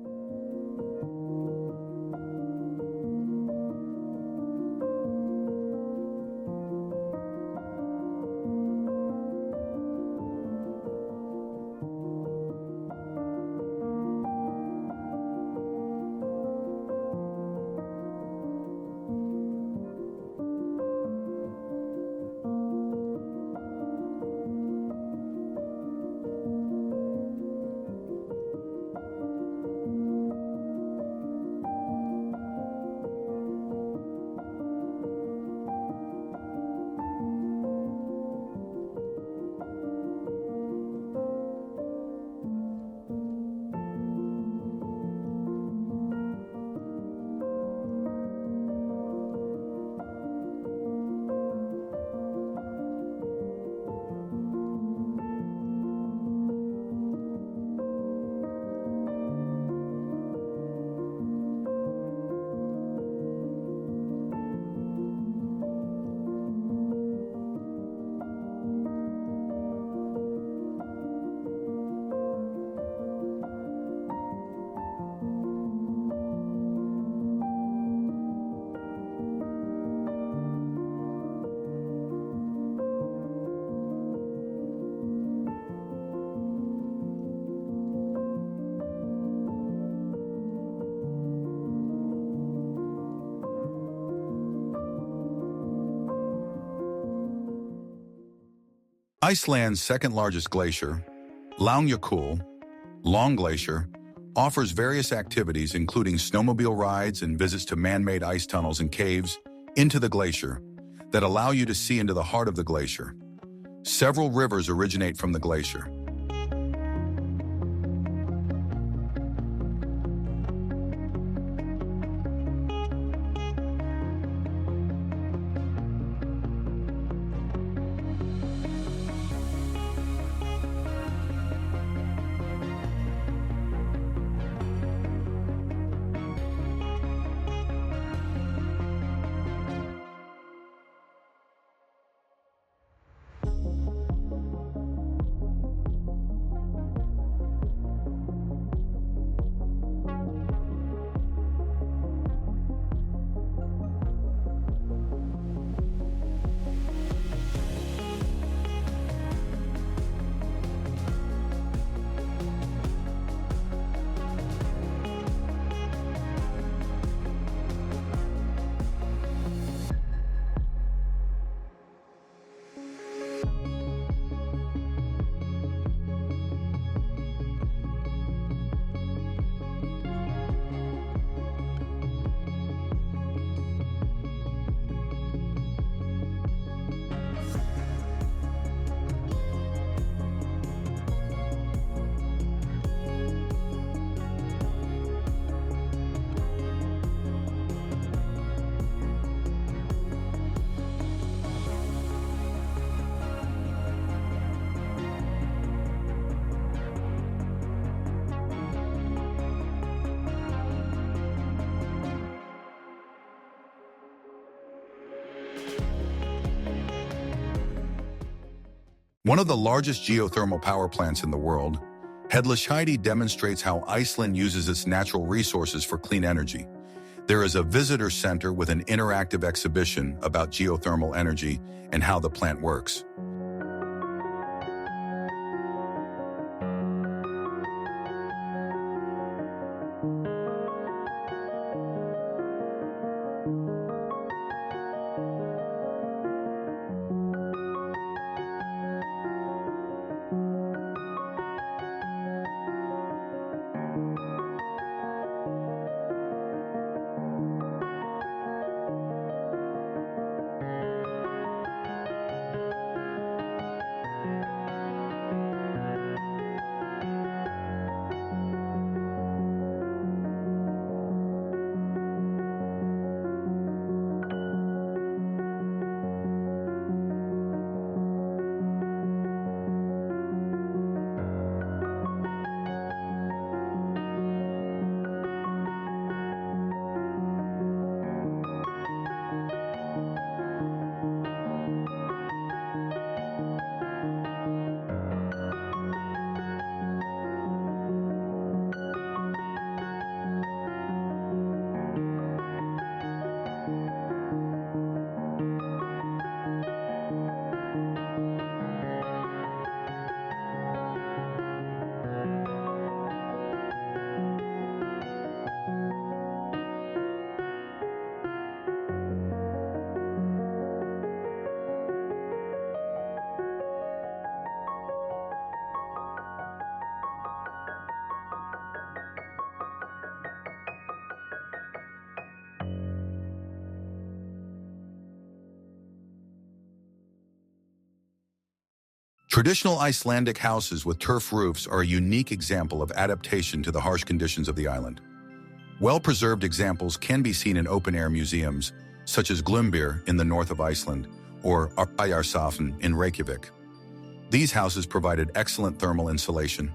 Iceland's second-largest glacier, Langjökull, Long Glacier, offers various activities including snowmobile rides and visits to man-made ice tunnels and caves into the glacier that allow you to see into the heart of the glacier. Several rivers originate from the glacier. One of the largest geothermal power plants in the world, Heidi demonstrates how Iceland uses its natural resources for clean energy. There is a visitor center with an interactive exhibition about geothermal energy and how the plant works. Traditional Icelandic houses with turf roofs are a unique example of adaptation to the harsh conditions of the island. Well-preserved examples can be seen in open-air museums, such as Glumbir in the north of Iceland or Bæjarsafn in Reykjavik. These houses provided excellent thermal insulation.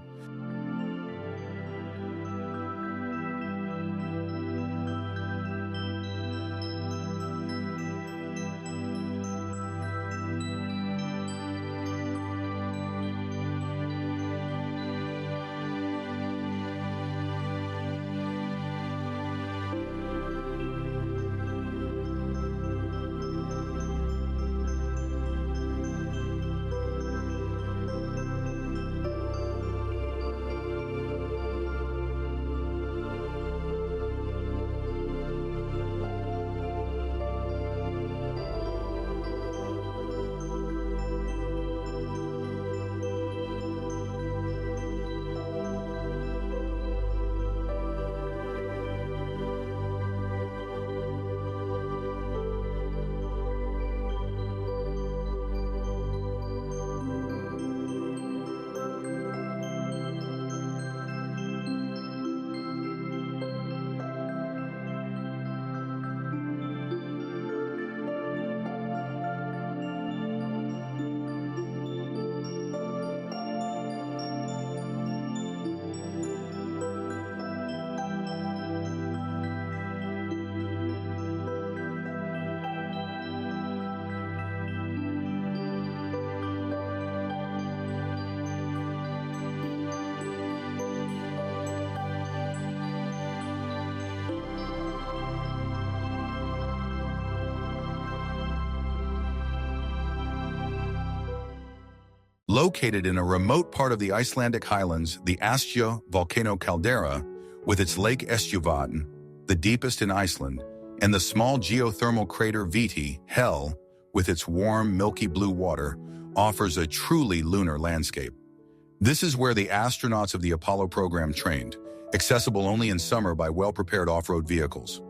Located in a remote part of the Icelandic highlands, the Askja volcano caldera, with its lake Mývatn, the deepest in Iceland, and the small geothermal crater Viti, Hell, with its warm, milky blue water, offers a truly lunar landscape. This is where the astronauts of the Apollo program trained, accessible only in summer by well-prepared off-road vehicles.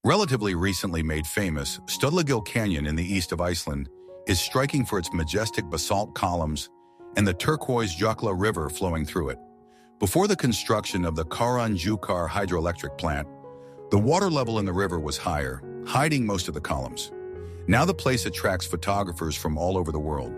Relatively recently made famous, Stöðlagill Canyon in the east of Iceland is striking for its majestic basalt columns and the turquoise Jökla River flowing through it. Before the construction of the Kárahnjúkar hydroelectric plant, the water level in the river was higher, hiding most of the columns. Now the place attracts photographers from all over the world.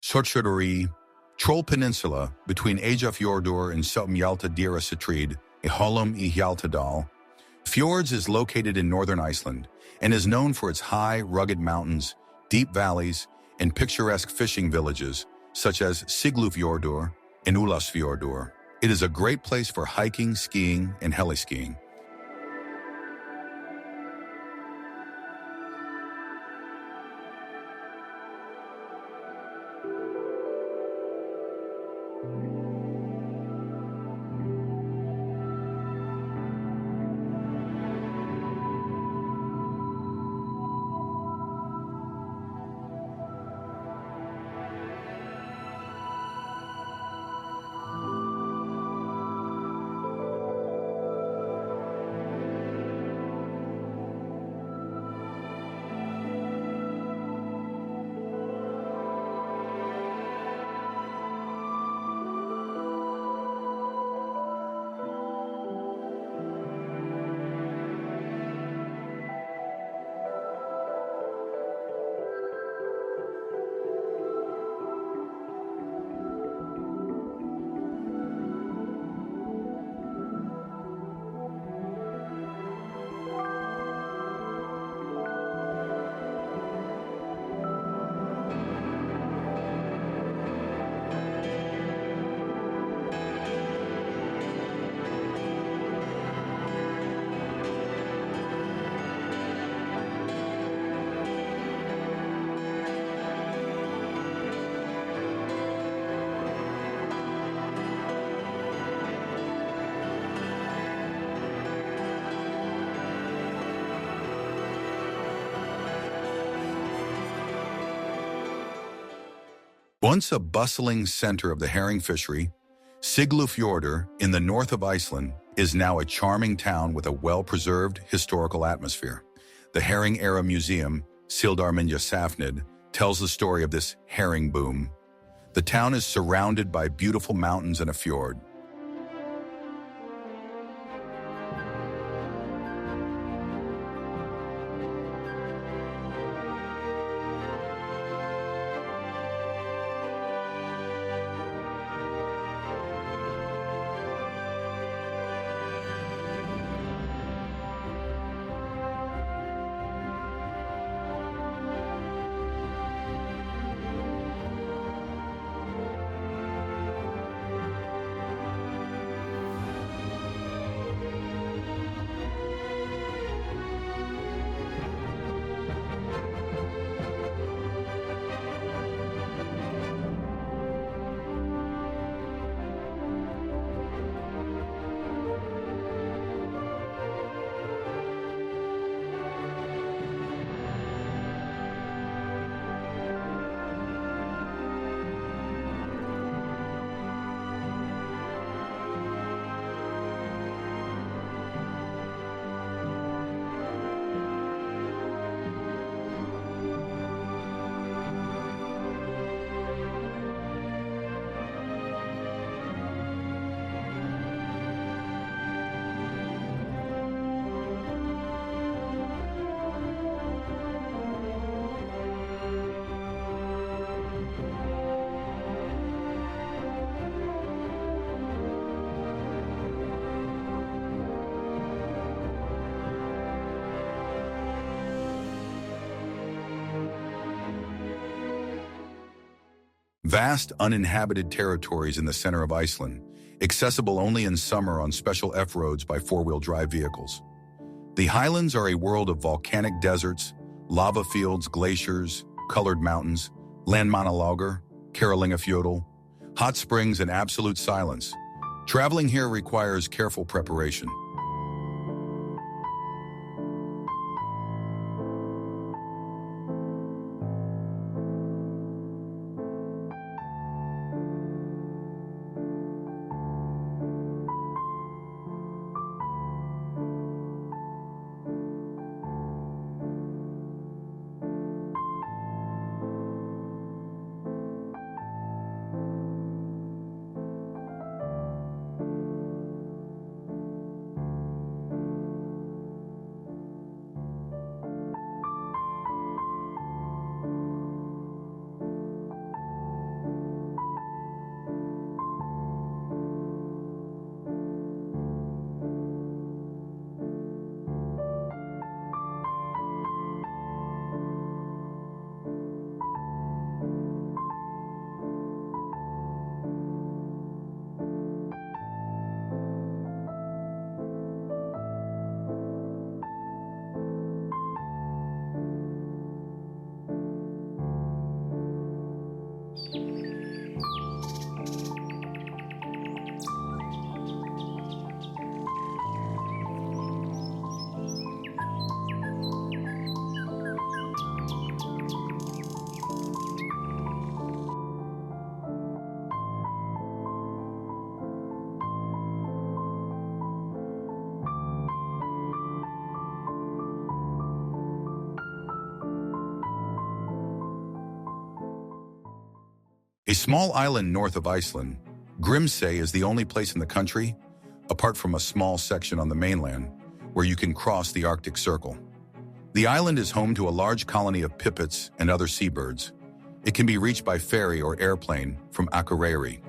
Sortshørderi, Troll Peninsula, between Eyjafjörður and Hjaltadýrasýtrid, a holum I Hjaltadal. Fjords is located in northern Iceland and is known for its high, rugged mountains, deep valleys, and picturesque fishing villages, such as Siglufjörður and Ólafsfjörður. It is a great place for hiking, skiing, and heliskiing. Once a bustling center of the herring fishery, Siglufjörður in the north of Iceland is now a charming town with a well-preserved historical atmosphere. The Herring Era Museum, Sildarminjasafnið, tells the story of this herring boom. The town is surrounded by beautiful mountains and a fjord. Vast, uninhabited territories in the center of Iceland, accessible only in summer on special F-roads by four-wheel drive vehicles. The highlands are a world of volcanic deserts, lava fields, glaciers, colored mountains, landmannalager, Karolingafjöll, hot springs, and absolute silence. Traveling here requires careful preparation. A small island north of Iceland, Grimsey is the only place in the country, apart from a small section on the mainland, where you can cross the Arctic Circle. The island is home to a large colony of pipits and other seabirds. It can be reached by ferry or airplane from Akureyri.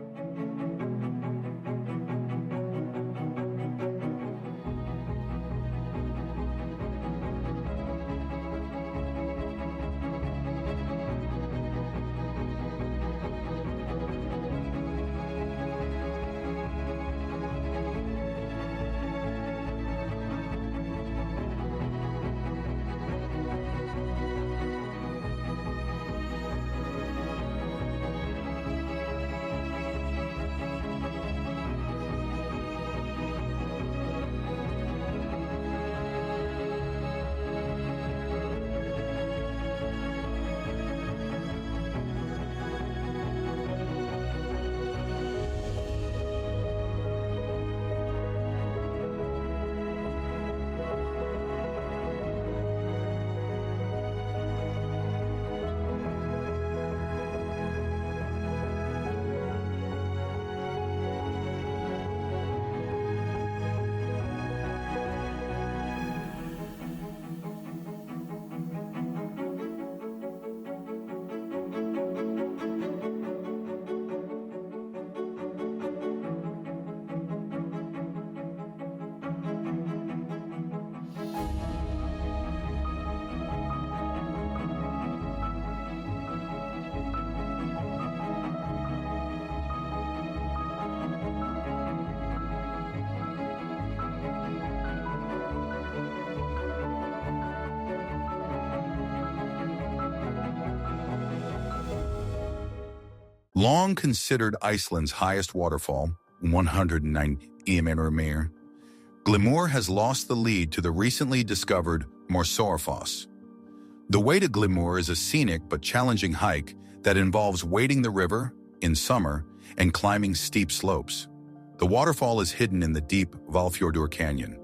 Long considered Iceland's highest waterfall, 109 m, Glimmer has lost the lead to the recently discovered Morsöfoss. The way to Glimmer is a scenic but challenging hike that involves wading the river in summer and climbing steep slopes. The waterfall is hidden in the deep Valfjordur Canyon.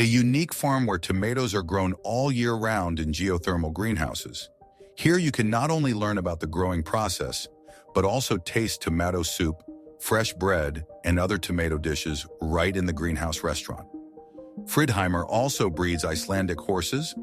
a unique farm where tomatoes are grown all year round in geothermal greenhouses. Here you can not only learn about the growing process, but also taste tomato soup, fresh bread, and other tomato dishes right in the greenhouse restaurant. Fridheimer also breeds Icelandic horses.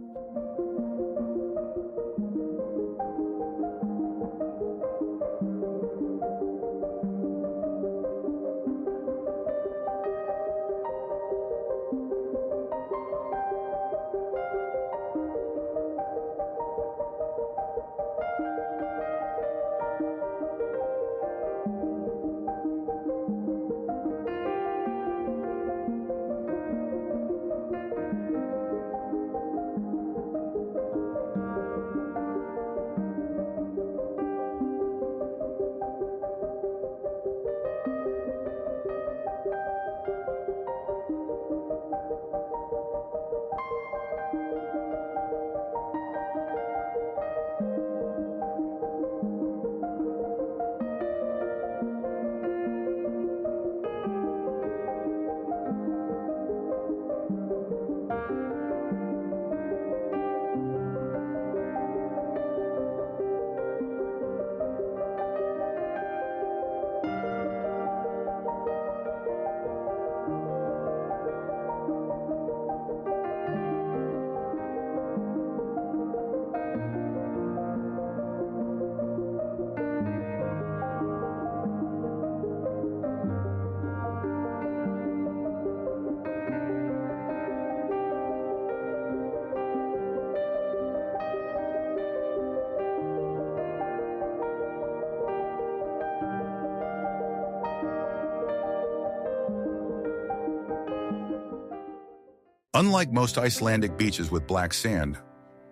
Unlike most Icelandic beaches with black sand,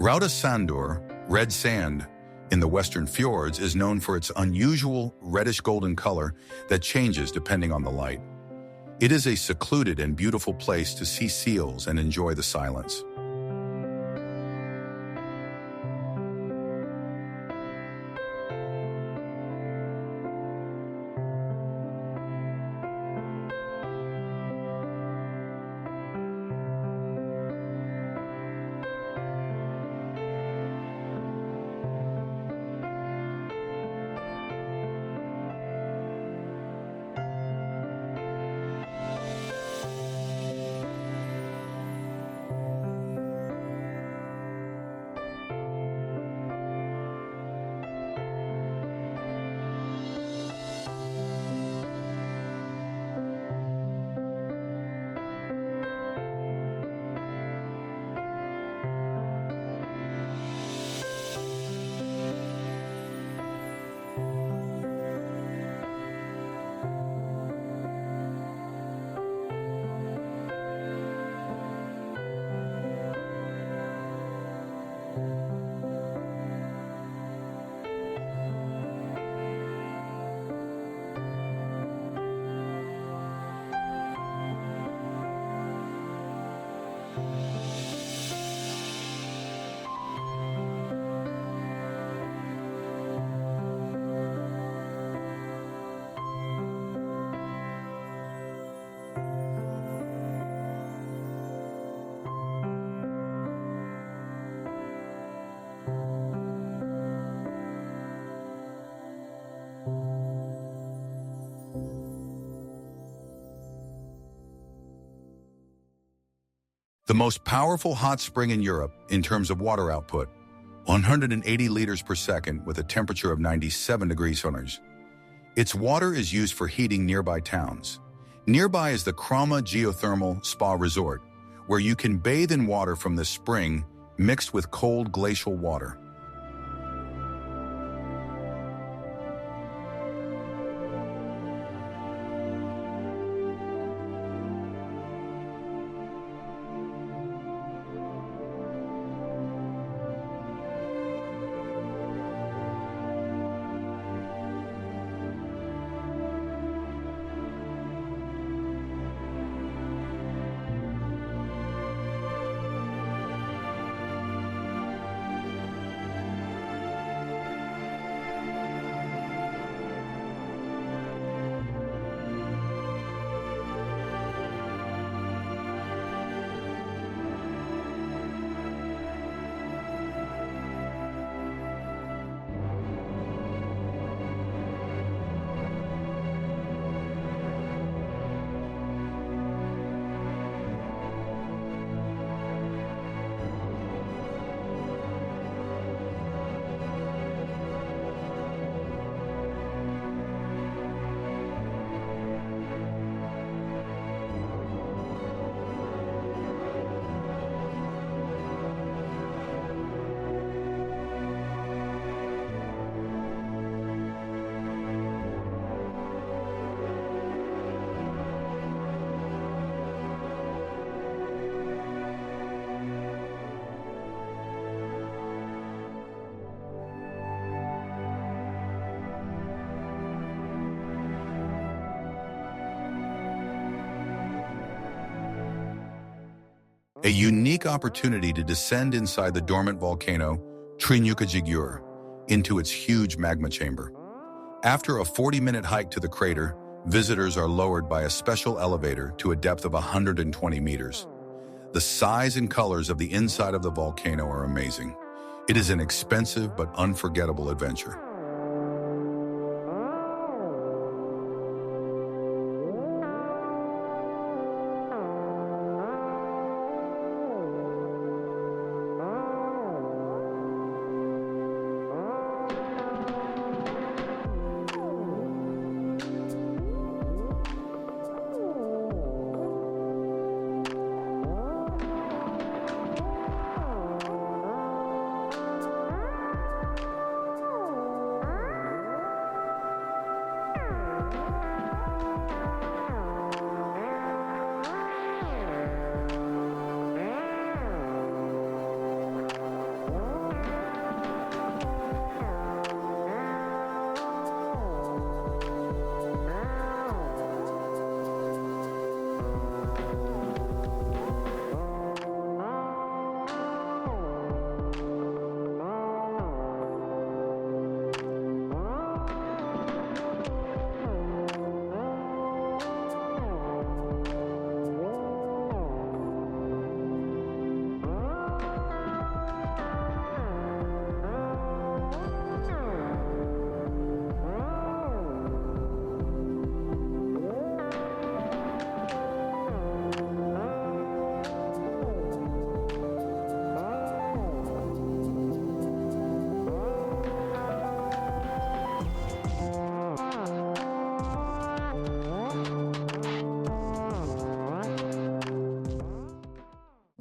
Sandur, red sand, in the western fjords is known for its unusual reddish-golden color that changes depending on the light. It is a secluded and beautiful place to see seals and enjoy the silence. The most powerful hot spring in Europe in terms of water output, 180 liters per second with a temperature of 97 degrees Celsius. Its water is used for heating nearby towns. Nearby is the Krama Geothermal Spa Resort, where you can bathe in water from the spring mixed with cold glacial water. a unique opportunity to descend inside the dormant volcano Trinjukajigur into its huge magma chamber. After a 40-minute hike to the crater, visitors are lowered by a special elevator to a depth of 120 meters. The size and colors of the inside of the volcano are amazing. It is an expensive but unforgettable adventure.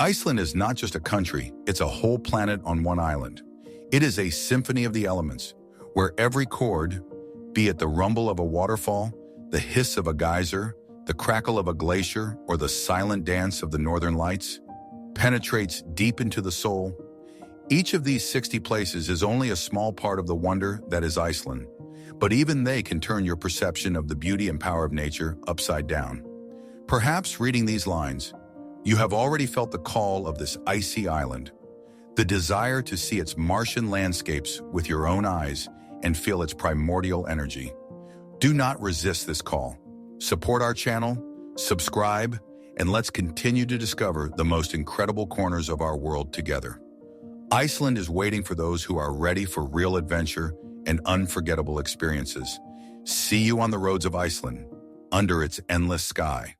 Iceland is not just a country, it's a whole planet on one island. It is a symphony of the elements, where every chord, be it the rumble of a waterfall, the hiss of a geyser, the crackle of a glacier, or the silent dance of the northern lights, penetrates deep into the soul. Each of these 60 places is only a small part of the wonder that is Iceland, but even they can turn your perception of the beauty and power of nature upside down. Perhaps reading these lines, you have already felt the call of this icy island, the desire to see its Martian landscapes with your own eyes and feel its primordial energy. Do not resist this call. Support our channel, subscribe, and let's continue to discover the most incredible corners of our world together. Iceland is waiting for those who are ready for real adventure and unforgettable experiences. See you on the roads of Iceland, under its endless sky.